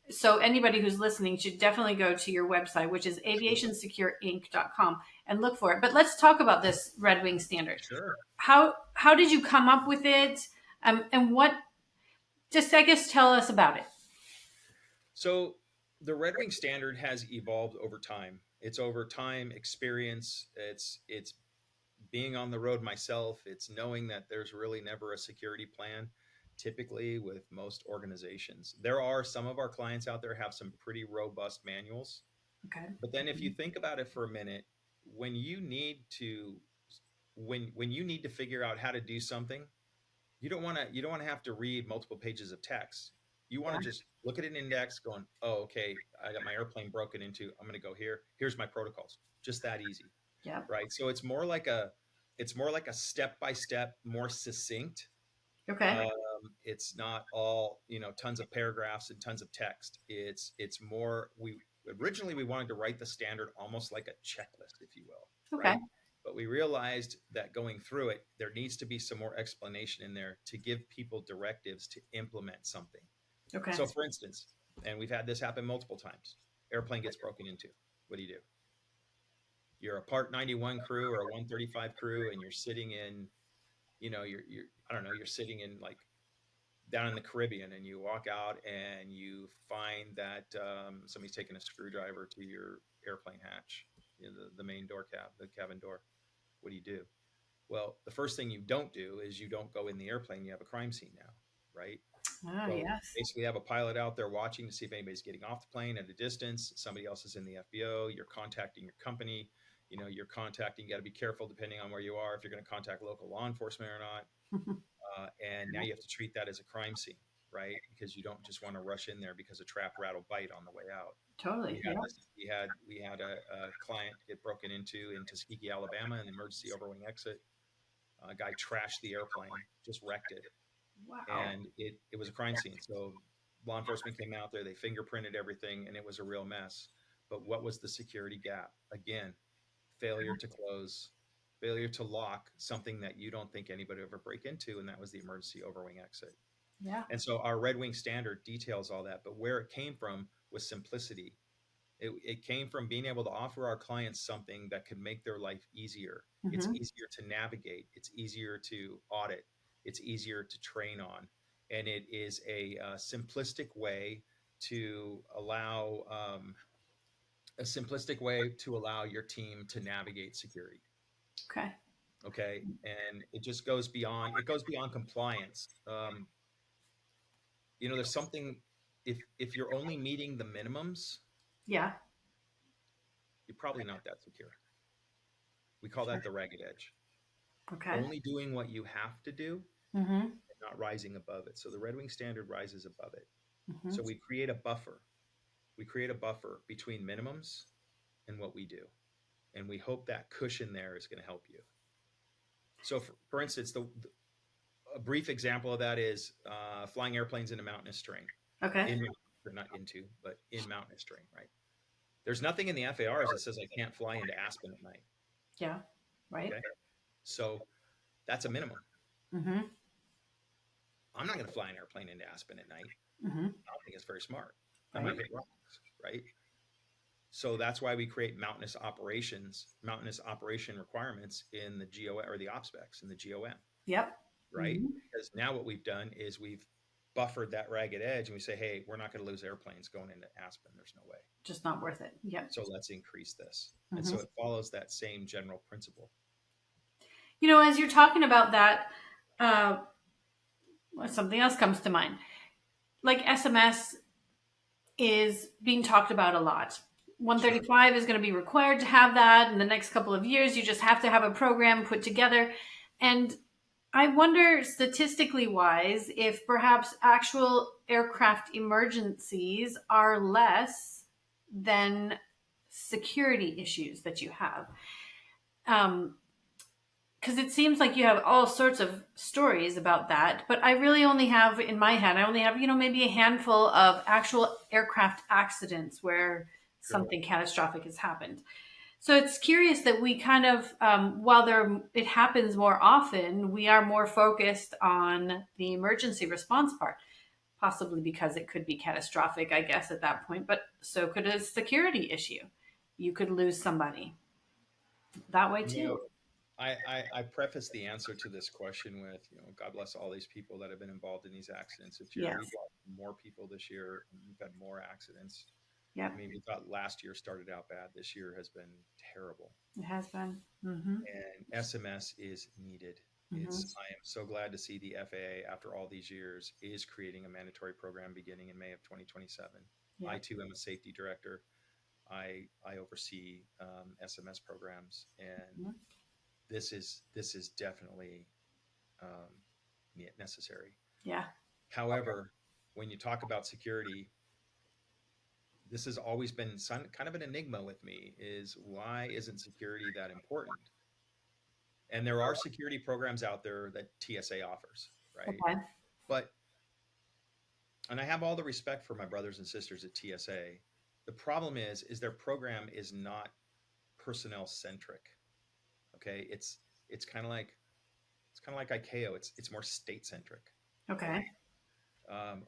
So anybody who's listening should definitely go to your website, which is aviationsecureinc.com, and look for it. But let's talk about this Red Wing standard. Sure. How did you come up with it? And what, just, I guess, tell us about it. So the Red Wing standard has evolved over time. It's over time experience. It's being on the road myself. It's knowing that there's really never a security plan. Typically, with most organizations, there are some of our clients out there have some pretty robust manuals. Okay. But then, if you think about it for a minute, when you need to, when you need to figure out how to do something, you don't want to have to read multiple pages of text. You want to just look at an index going, oh, okay, I got my airplane broken into, I'm going to go here. Here's my protocols. Just that easy. Yeah. Right. So it's more like a step-by-step, more succinct. Okay. It's not all, tons of paragraphs and tons of text. It's more, we wanted to write the standard almost like a checklist, if you will. Okay. Right? But we realized that going through it, there needs to be some more explanation in there to give people directives to implement something. Okay. So for instance, and we've had this happen multiple times, airplane gets broken into. What do? You're a Part 91 crew or a 135 crew, and you're sitting in, you're sitting in like down in the Caribbean, and you walk out and you find that somebody's taken a screwdriver to your airplane hatch, the main door the cabin door. What do? Well, the first thing you don't do is you don't go in the airplane. You have a crime scene now, right? Oh, Well, yes. basically have a pilot out there watching to see if anybody's getting off the plane at a distance. Somebody else is in the FBO. You're contacting your company. You got to be careful depending on where you are, if you're going to contact local law enforcement or not. And now you have to treat that as a crime scene, right? Because you don't just want to rush in there because of trap, rattle, bite on the way out. Totally. We had a client get broken into in Tuskegee, Alabama, an emergency overwing exit. A guy trashed the airplane, just wrecked it. Wow. And it was a crime scene. So law enforcement came out there, they fingerprinted everything, and it was a real mess. But what was the security gap? Again, failure to close, failure to lock something that you don't think anybody would ever break into, and that was the emergency overwing exit. Yeah. And so our Red Wing standard details all that, but where it came from was simplicity. It came from being able to offer our clients something that could make their life easier. Mm-hmm. It's easier to navigate. It's easier to audit. It's easier to train on. And it is a simplistic way to allow your team to navigate security. Okay. And it just goes beyond compliance. There's something, if you're only meeting the minimums, yeah, you're probably not that secure. We call that the ragged edge. Okay. Only doing what you have to do, Mm-hmm. and not rising above it. So the Red Wing standard rises above it. Mm-hmm. So we create a buffer. We create a buffer between minimums and what we do. And we hope that cushion there is going to help you. So for instance, a brief example of that is flying airplanes into mountainous terrain. Okay. Not into, but in mountainous terrain, right? There's nothing in the FARs that says I can't fly into Aspen at night. Yeah. Right. Okay. So that's a minimum. Mm-hmm. I'm not going to fly an airplane into Aspen at night. Mm-hmm. I don't think it's very smart. I might hit rocks, right? So that's why we create mountainous operation requirements in the GOM or the op specs in the GOM. Yep. Right? Mm-hmm. Because now what we've done is we've buffered that ragged edge and we say, hey, we're not going to lose airplanes going into Aspen. There's no way. Just not worth it. Yep. So let's increase this. Mm-hmm. And so it follows that same general principle. As you're talking about that, something else comes to mind. Like SMS is being talked about a lot. 135 is going to be required to have that in the next couple of years. You just have to have a program put together. And I wonder, statistically wise, if perhaps actual aircraft emergencies are less than security issues that you have. Because it seems like you have all sorts of stories about that, but I really only have in my head, maybe a handful of actual aircraft accidents where something catastrophic has happened. So it's curious that we kind of, while it happens more often, we are more focused on the emergency response part, possibly because it could be catastrophic, I guess, at that point. But so could a security issue. You could lose somebody that way You know, too. I preface the answer to this question with, God bless all these people that have been involved in these accidents this year. We've Yes. lost more people this year, and we've had more accidents. I Yep. mean, we thought last year started out bad. This year has been terrible. It has been. Mm-hmm. And SMS is needed. Mm-hmm. I am so glad to see the FAA, after all these years, is creating a mandatory program beginning in May of 2027. I Yep. too am a safety director. I oversee SMS programs, and Mm-hmm. this is definitely necessary. Yeah. However, when you talk about security, this has always been kind of an enigma with me: is why isn't security that important? And there are security programs out there that TSA offers, right? Okay. But, and I have all the respect for my brothers and sisters at TSA. The problem is their program is not personnel centric. Okay, it's kind of like ICAO. It's more state centric, Okay. right? Um,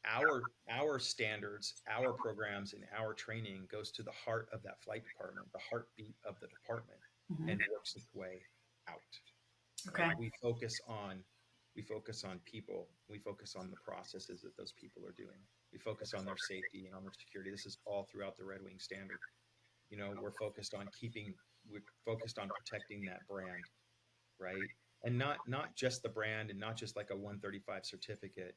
our standards, our programs, and our training goes to the heart of that flight department, the heartbeat of the department, Mm-hmm. and works its way out. Right? Okay. We focus on people. We focus on the processes that those people are doing. We focus on their safety and on their security. This is all throughout the Red Wing Standard. We're focused on protecting that brand, right? And not just the brand, and not just like a 135 certificate,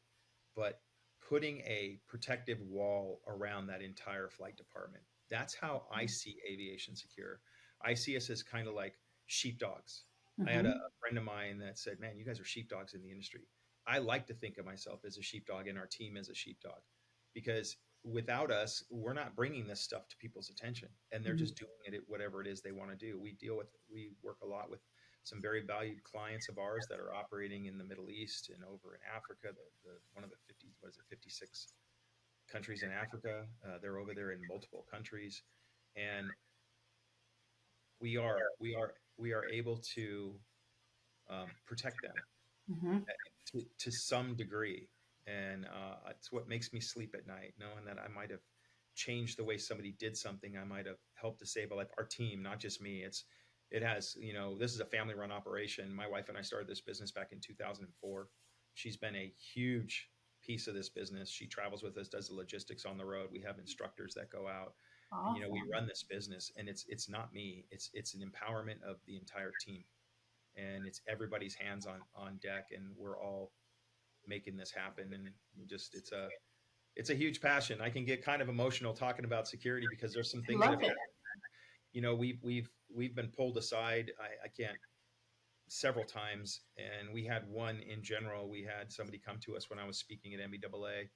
but putting a protective wall around that entire flight department. That's how I see Aviation Secure. I see us as kind of like sheepdogs. I had Mm-hmm. a friend of mine that said, "Man, you guys are sheepdogs in the industry." I like to think of myself as a sheepdog and our team as a sheepdog, because without us, we're not bringing this stuff to people's attention, and they're Mm-hmm. just doing it at whatever it is they want to do. We work a lot with some very valued clients of ours that are operating in the Middle East and over in Africa. One of the 50, what is it, 56 countries in Africa. They're over there in multiple countries, and we are able to protect them Mm-hmm. to some degree, and it's what makes me sleep at night, knowing that I might have changed the way somebody did something. I might have helped to save a life. Our team, not just me. It has, this is a family run operation. My wife and I started this business back in 2004. She's been a huge piece of this business. She travels with us, does the logistics on the road. We have instructors that go out, and we Awesome. run this business, and it's not me. It's an empowerment of the entire team, and it's everybody's hands on deck, and we're all making this happen. And just it's a huge passion. I can get kind of emotional talking about security, because there's some I things that love have it. happened. We've been pulled aside. I can't, several times, and we had one in general. We had somebody come to us when I was speaking at MBAA,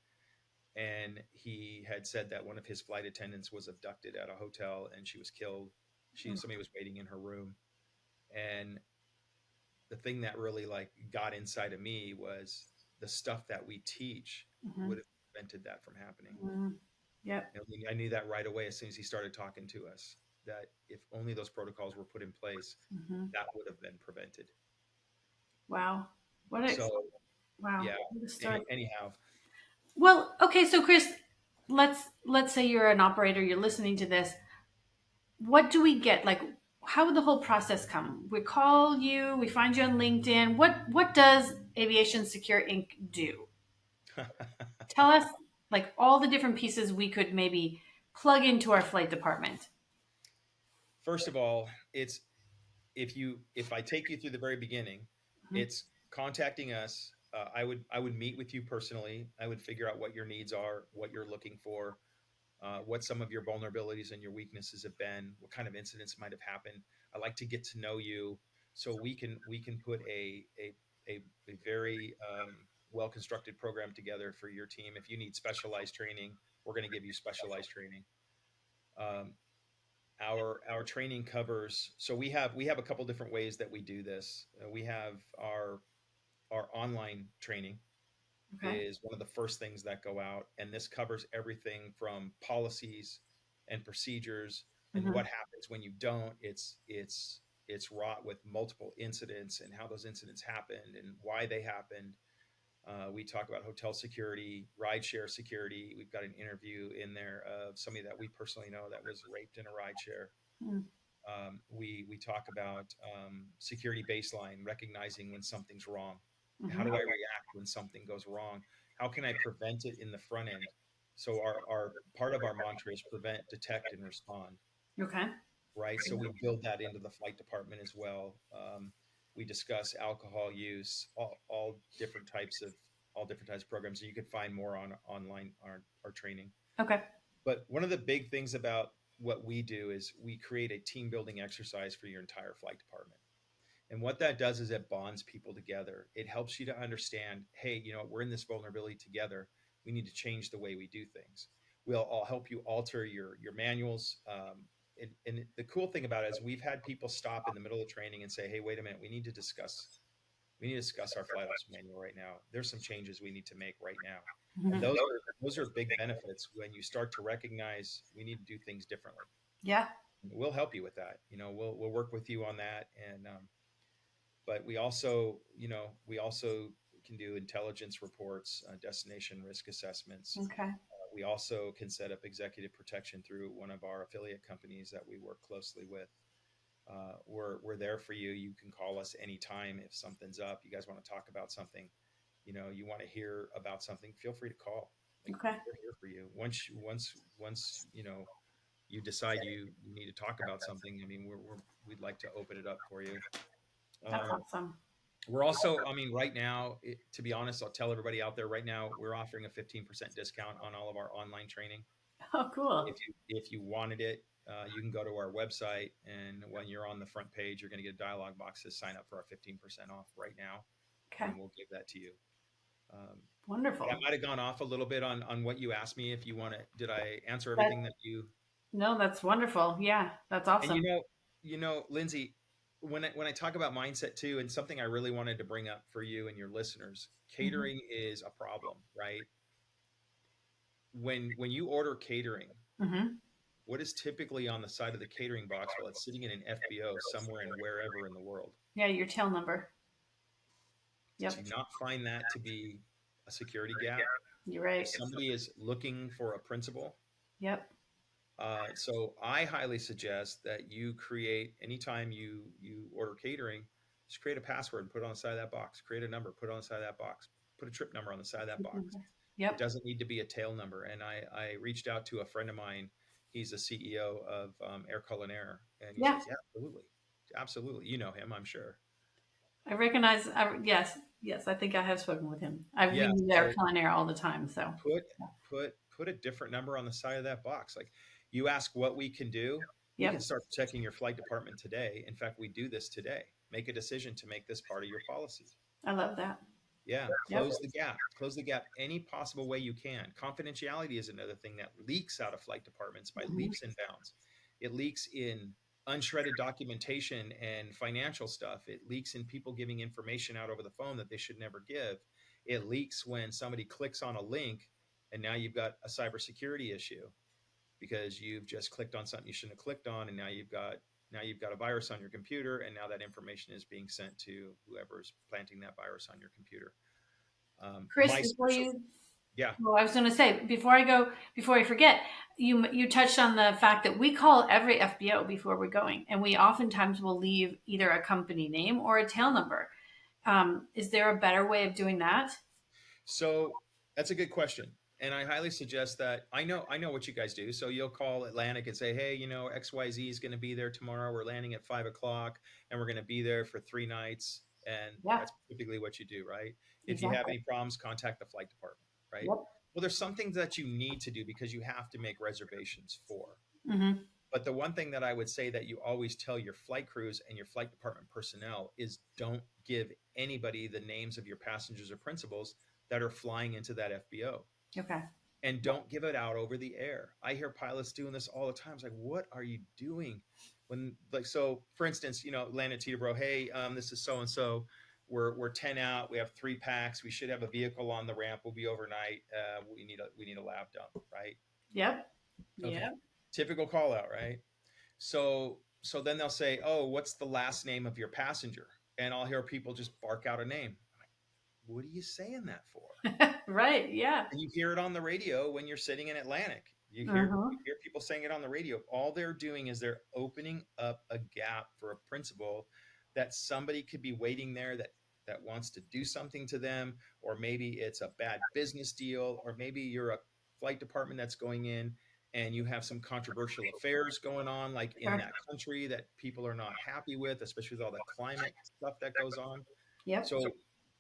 and he had said that one of his flight attendants was abducted at a hotel and she was killed. Somebody was waiting in her room, and the thing that really like got inside of me was the stuff that we teach Mm-hmm. would have prevented that from happening. Mm-hmm. Yep. I knew that right away as soon as he started talking to us, that if only those protocols were put in place, Mm-hmm. that would have been prevented. Wow. What a So wow. yeah. What a story. Anyhow, Well, okay, so Chris, let's say you're an operator, you're listening to this. What do we get? Like, how would the whole process come? We call you, we find you on LinkedIn. What does Aviation Secure Inc. do? Tell us like all the different pieces we could maybe plug into our flight department. first of all, it's if I take you through the very beginning, Mhm. it's contacting us. I would meet with you personally. I would figure out what your needs are, what you're looking for, what some of your vulnerabilities and your weaknesses have been, what kind of incidents might have happened. I like to get to know you, so we can put a very well constructed program together for your team. If you need specialized training, we're going to give you specialized training. Um, our training covers, so we have a couple different ways that we do this. We have our online training Okay. is one of the first things that go out, and this covers everything from policies and procedures And what happens when you don't? It's wrought with multiple incidents and how those incidents happened and why they happened. We talk about hotel security, rideshare security. We've got an interview in there of somebody that we personally know that was raped in a rideshare. Mm-hmm. We talk about security baseline, recognizing when something's wrong. How Mm-hmm. do I react when something goes wrong? How can I prevent it in the front end? So our part of our mantra is prevent, detect, and respond. Okay. Right. So we build that into the flight department as well. We discuss alcohol use, all different types of programs. And you can find more on online our training. Okay. But one of the big things about what we do is we create a team building exercise for your entire flight department. And what that does is it bonds people together. It helps you to understand, hey, we're in this vulnerability together. We need to change the way we do things. I'll help you alter your manuals. And the cool thing about it is we've had people stop in the middle of training and say, hey, wait a minute, we need to discuss our flight ops manual right now. There's some changes we need to make right now. And Mm-hmm. those are big benefits when you start to recognize we need to do things differently. Yeah. We'll help you with that. We'll work with you on that. And but we also can do intelligence reports, destination risk assessments. Okay. We also can set up executive protection through one of our affiliate companies that we work closely with. We're there for you. You can call us anytime if something's up. You guys want to talk about something, you want to hear about something, feel free to call. Like, Okay. we're here for you. Once you decide you need to talk about something. I mean, we'd like to open it up for you. That's Um, awesome. we're also, I mean, right now, to be honest, I'll tell everybody out there right now, we're offering a 15% discount on all of our online training. Oh, cool. If you wanted it, you can go to our website, and when you're on the front page, you're going to get a dialog box to sign up for our 15% off right now, Okay. and we'll give that to you. Wonderful. That might have gone off a little bit on what you asked me. If you want to, did I answer That, everything that you? no, that's wonderful. Yeah, that's And awesome. Lindsay, when I talk about mindset too, and something I really wanted to bring up for you and your listeners, catering is a problem, right? When you order catering, Mm-hmm. what is typically on the side of the catering box while it's sitting in an FBO somewhere and wherever in the world? Yeah, your tail number. Did Yep. you not find that to be a security gap? You're If right. somebody is looking for a principal, Yep. so I highly suggest that you create, anytime you order catering, just create a password and put it on the side of that box. Create a number, put it on the side of that box. Put a trip number on the side of that box. It Yep. doesn't need to be a tail number. And I reached out to a friend of mine. He's the CEO of Air Culinaire, and he's Yeah. like, yeah, absolutely, absolutely. You know him, I'm sure. I recognize. Yes. Yes. I think I have spoken with him. We Yeah. use their So culinary all the time. So. put put a different number on the side of that box. Like, you ask what we can do, we can Yep. start checking your flight department today. In fact, we do this today. Make a decision to make this part of your policy. I love that. Yeah, Yep. close the gap any possible way you can. Confidentiality is another thing that leaks out of flight departments by Mm-hmm. leaps and bounds. It leaks in unshredded documentation and financial stuff. It leaks in people giving information out over the phone that they should never give. It leaks when somebody clicks on a link and now you've got a cybersecurity issue because you've just clicked on something you shouldn't have clicked on, and now you've got a virus on your computer, and now that information is being sent to whoever's planting that virus on your computer. Chris, My before special, you, yeah. well, I was going to say before I forget, you touched on the fact that we call every FBO before we're going, and we oftentimes will leave either a company name or a tail number. Is there a better way of doing that? So that's a good question. And I highly suggest that I know what you guys do. So you'll call Atlantic and say, hey, XYZ is going to be there tomorrow. We're landing at 5 o'clock and we're going to be there for 3 nights. And Yeah, that's typically what you do, right? If you have exactly. any problems, contact the flight department, right? Yep. Well, there's some things that you need to do because you have to make reservations for. Mm-hmm. But the one thing that I would say that you always tell your flight crews and your flight department personnel is don't give anybody the names of your passengers or principals that are flying into that FBO. Okay. And don't give it out over the air. I hear pilots doing this all the time. It's like, what are you doing? When, like, so for instance, land at Teterboro, hey, this is so and so. We're 10 out. We have 3 packs. We should have a vehicle on the ramp. We'll be overnight. We need a lab dump, right? Yep. Okay. Yep. Typical call out, right? So then they'll say, "Oh, what's the last name of your passenger?" And I'll hear people just bark out a name. I'm like, what are you saying that for? Right. Yeah. And you hear it on the radio when you're sitting in Atlantic. Uh-huh. You hear people saying it on the radio. All they're doing is they're opening up a gap for a principal that somebody could be waiting there that wants to do something to them, or maybe it's a bad business deal, or maybe you're a flight department that's going in and you have some controversial affairs going on, like in Sure. that country that people are not happy with, especially with all the climate stuff that goes on. Yep. So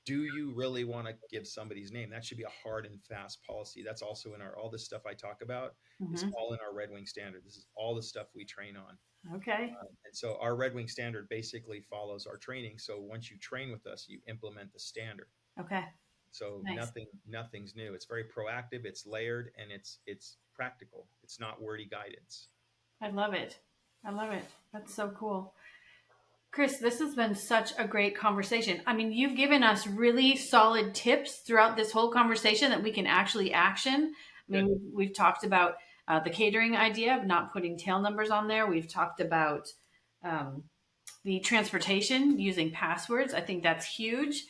do you really want to give somebody's name? That should be a hard and fast policy. That's also in all this stuff I talk about is Hmm. all in our Red Wing standard. This is all the stuff we train on. Okay. And so our Red Wing standard basically follows our training. So once you train with us, you implement the standard. Okay. So Nice. nothing's new. It's very proactive, it's layered, and it's practical. It's not wordy guidance. I love it. I love it. That's so cool. Chris, this has been such a great conversation. I mean, you've given us really solid tips throughout this whole conversation that we can actually action. I mean, Good. we've talked about the catering idea of not putting tail numbers on there. We've talked about um, the transportation using passwords. I think that's huge.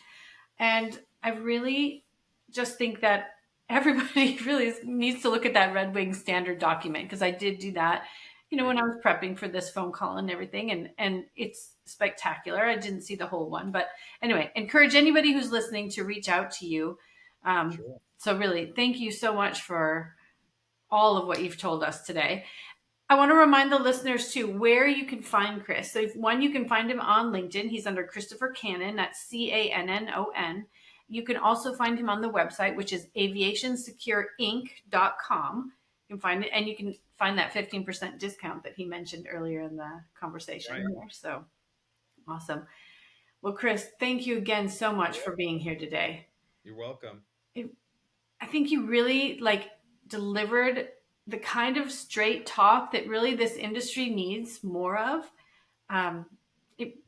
And I really just think that everybody really needs to look at that Red Wing standard document, because I did do that, Right. when I was prepping for this phone call and everything, and it's spectacular. I didn't see the whole one, but anyway, encourage anybody who's listening to reach out to you. Sure. So really, thank you so much for all of what you've told us today. I want to remind the listeners too where you can find Chris. So, one, you can find him on LinkedIn. He's under Kristopher Cannon. That's Cannon. You can also find him on the website, which is aviationsecureinc.com. You can find it, and you can find that 15% discount that he mentioned earlier in the conversation Right. here. So awesome. Well, Chris, thank you again so much for being here today. You're welcome. I think you really delivered the kind of straight talk that really this industry needs more of.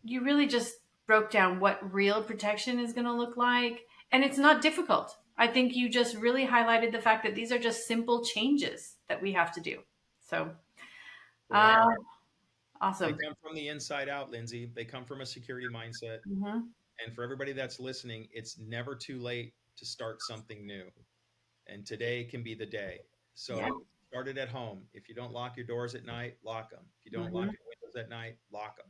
You really just broke down what real protection is going to look like, and it's not difficult. I think you just really highlighted the fact that these are just simple changes that we have to do. So, Correct. They awesome. come from the inside out, Lindsay. They come from a security mindset. Mm-hmm. And for everybody that's listening, it's never too late to start something new. And today can be the day. Yeah. So start it at home. If you don't lock your doors at night, lock them. If you don't lock Mm-hmm. your windows at night, lock them.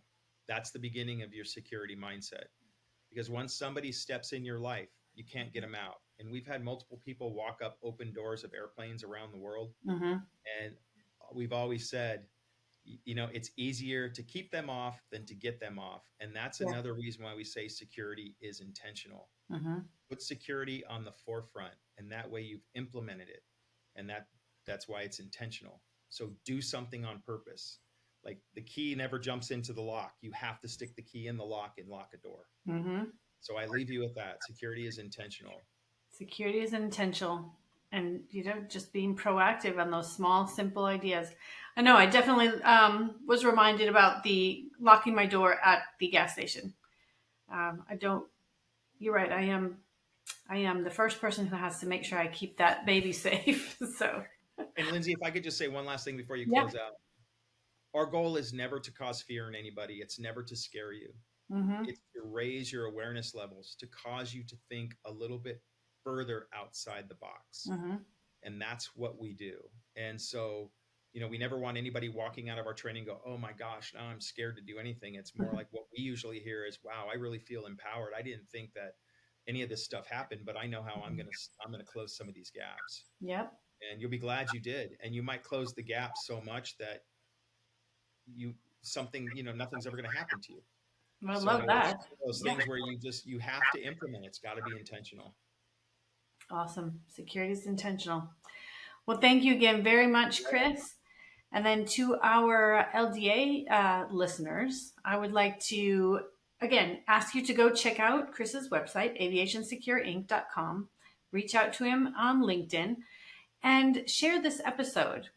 That's the beginning of your security mindset. Because once somebody steps in your life, you can't get them out. And we've had multiple people walk up open doors of airplanes around the world. Mm-hmm. And we've always said, it's easier to keep them off than to get them off. And that's Yeah. another reason why we say security is intentional. Mm-hmm. Put security on the forefront, and that way you've implemented it. And that's why it's intentional. So do something on purpose. Like the key never jumps into the lock. You have to stick the key in the lock and lock a door. Mm-hmm. So I leave you with that. Security is intentional. Security is intentional, and just being proactive on those small, simple ideas. I know I definitely was reminded about the locking my door at the gas station. I don't. You're right. I am the first person who has to make sure I keep that baby safe. So And Lindsay, if I could just say one last thing before you yeah. close out. Our goal is never to cause fear in anybody. It's never to scare you. Mm-hmm. It's to raise your awareness levels, to cause you to think a little bit further outside the box. Mm-hmm. And that's what we do. And so, we never want anybody walking out of our training go, oh my gosh, now I'm scared to do anything. It's more like what we usually hear is, wow, I really feel empowered. I didn't think that any of this stuff happened, but I know how I'm going to close some of these gaps. Yep. And you'll be glad you did. And you might close the gap so much that nothing's ever going to happen to you. I So love that. those Yeah. things where you have to implement. It's got to be intentional. Awesome. Security is intentional. Well, thank you again very much, Chris. And then to our LDA listeners, I would like to, again, ask you to go check out Chris's website, aviationsecureinc.com. Reach out to him on LinkedIn and share this episode.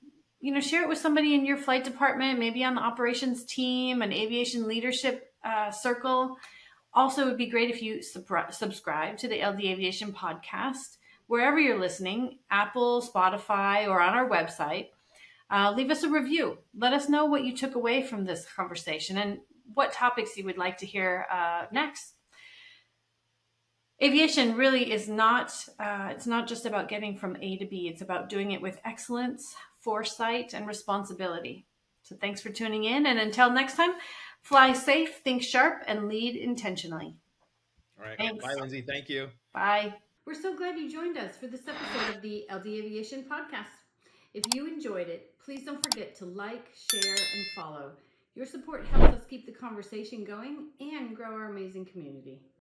Share it with somebody in your flight department, maybe on the operations team, an aviation leadership circle. Also, it would be great if you subscribe to the LD Aviation Podcast, wherever you're listening, Apple, Spotify, or on our website. Leave us a review. Let us know what you took away from this conversation and what topics you would like to hear next. Aviation really is not, it's not just about getting from A to B. It's about doing it with excellence, foresight, and responsibility. So thanks for tuning in. And until next time, fly safe, think sharp, and lead intentionally. All right. Thanks. Bye, Lindsay. Thank you. Bye. We're so glad you joined us for this episode of the LD Aviation Podcast. If you enjoyed it, please don't forget to like, share, and follow. Your support helps us keep the conversation going and grow our amazing community.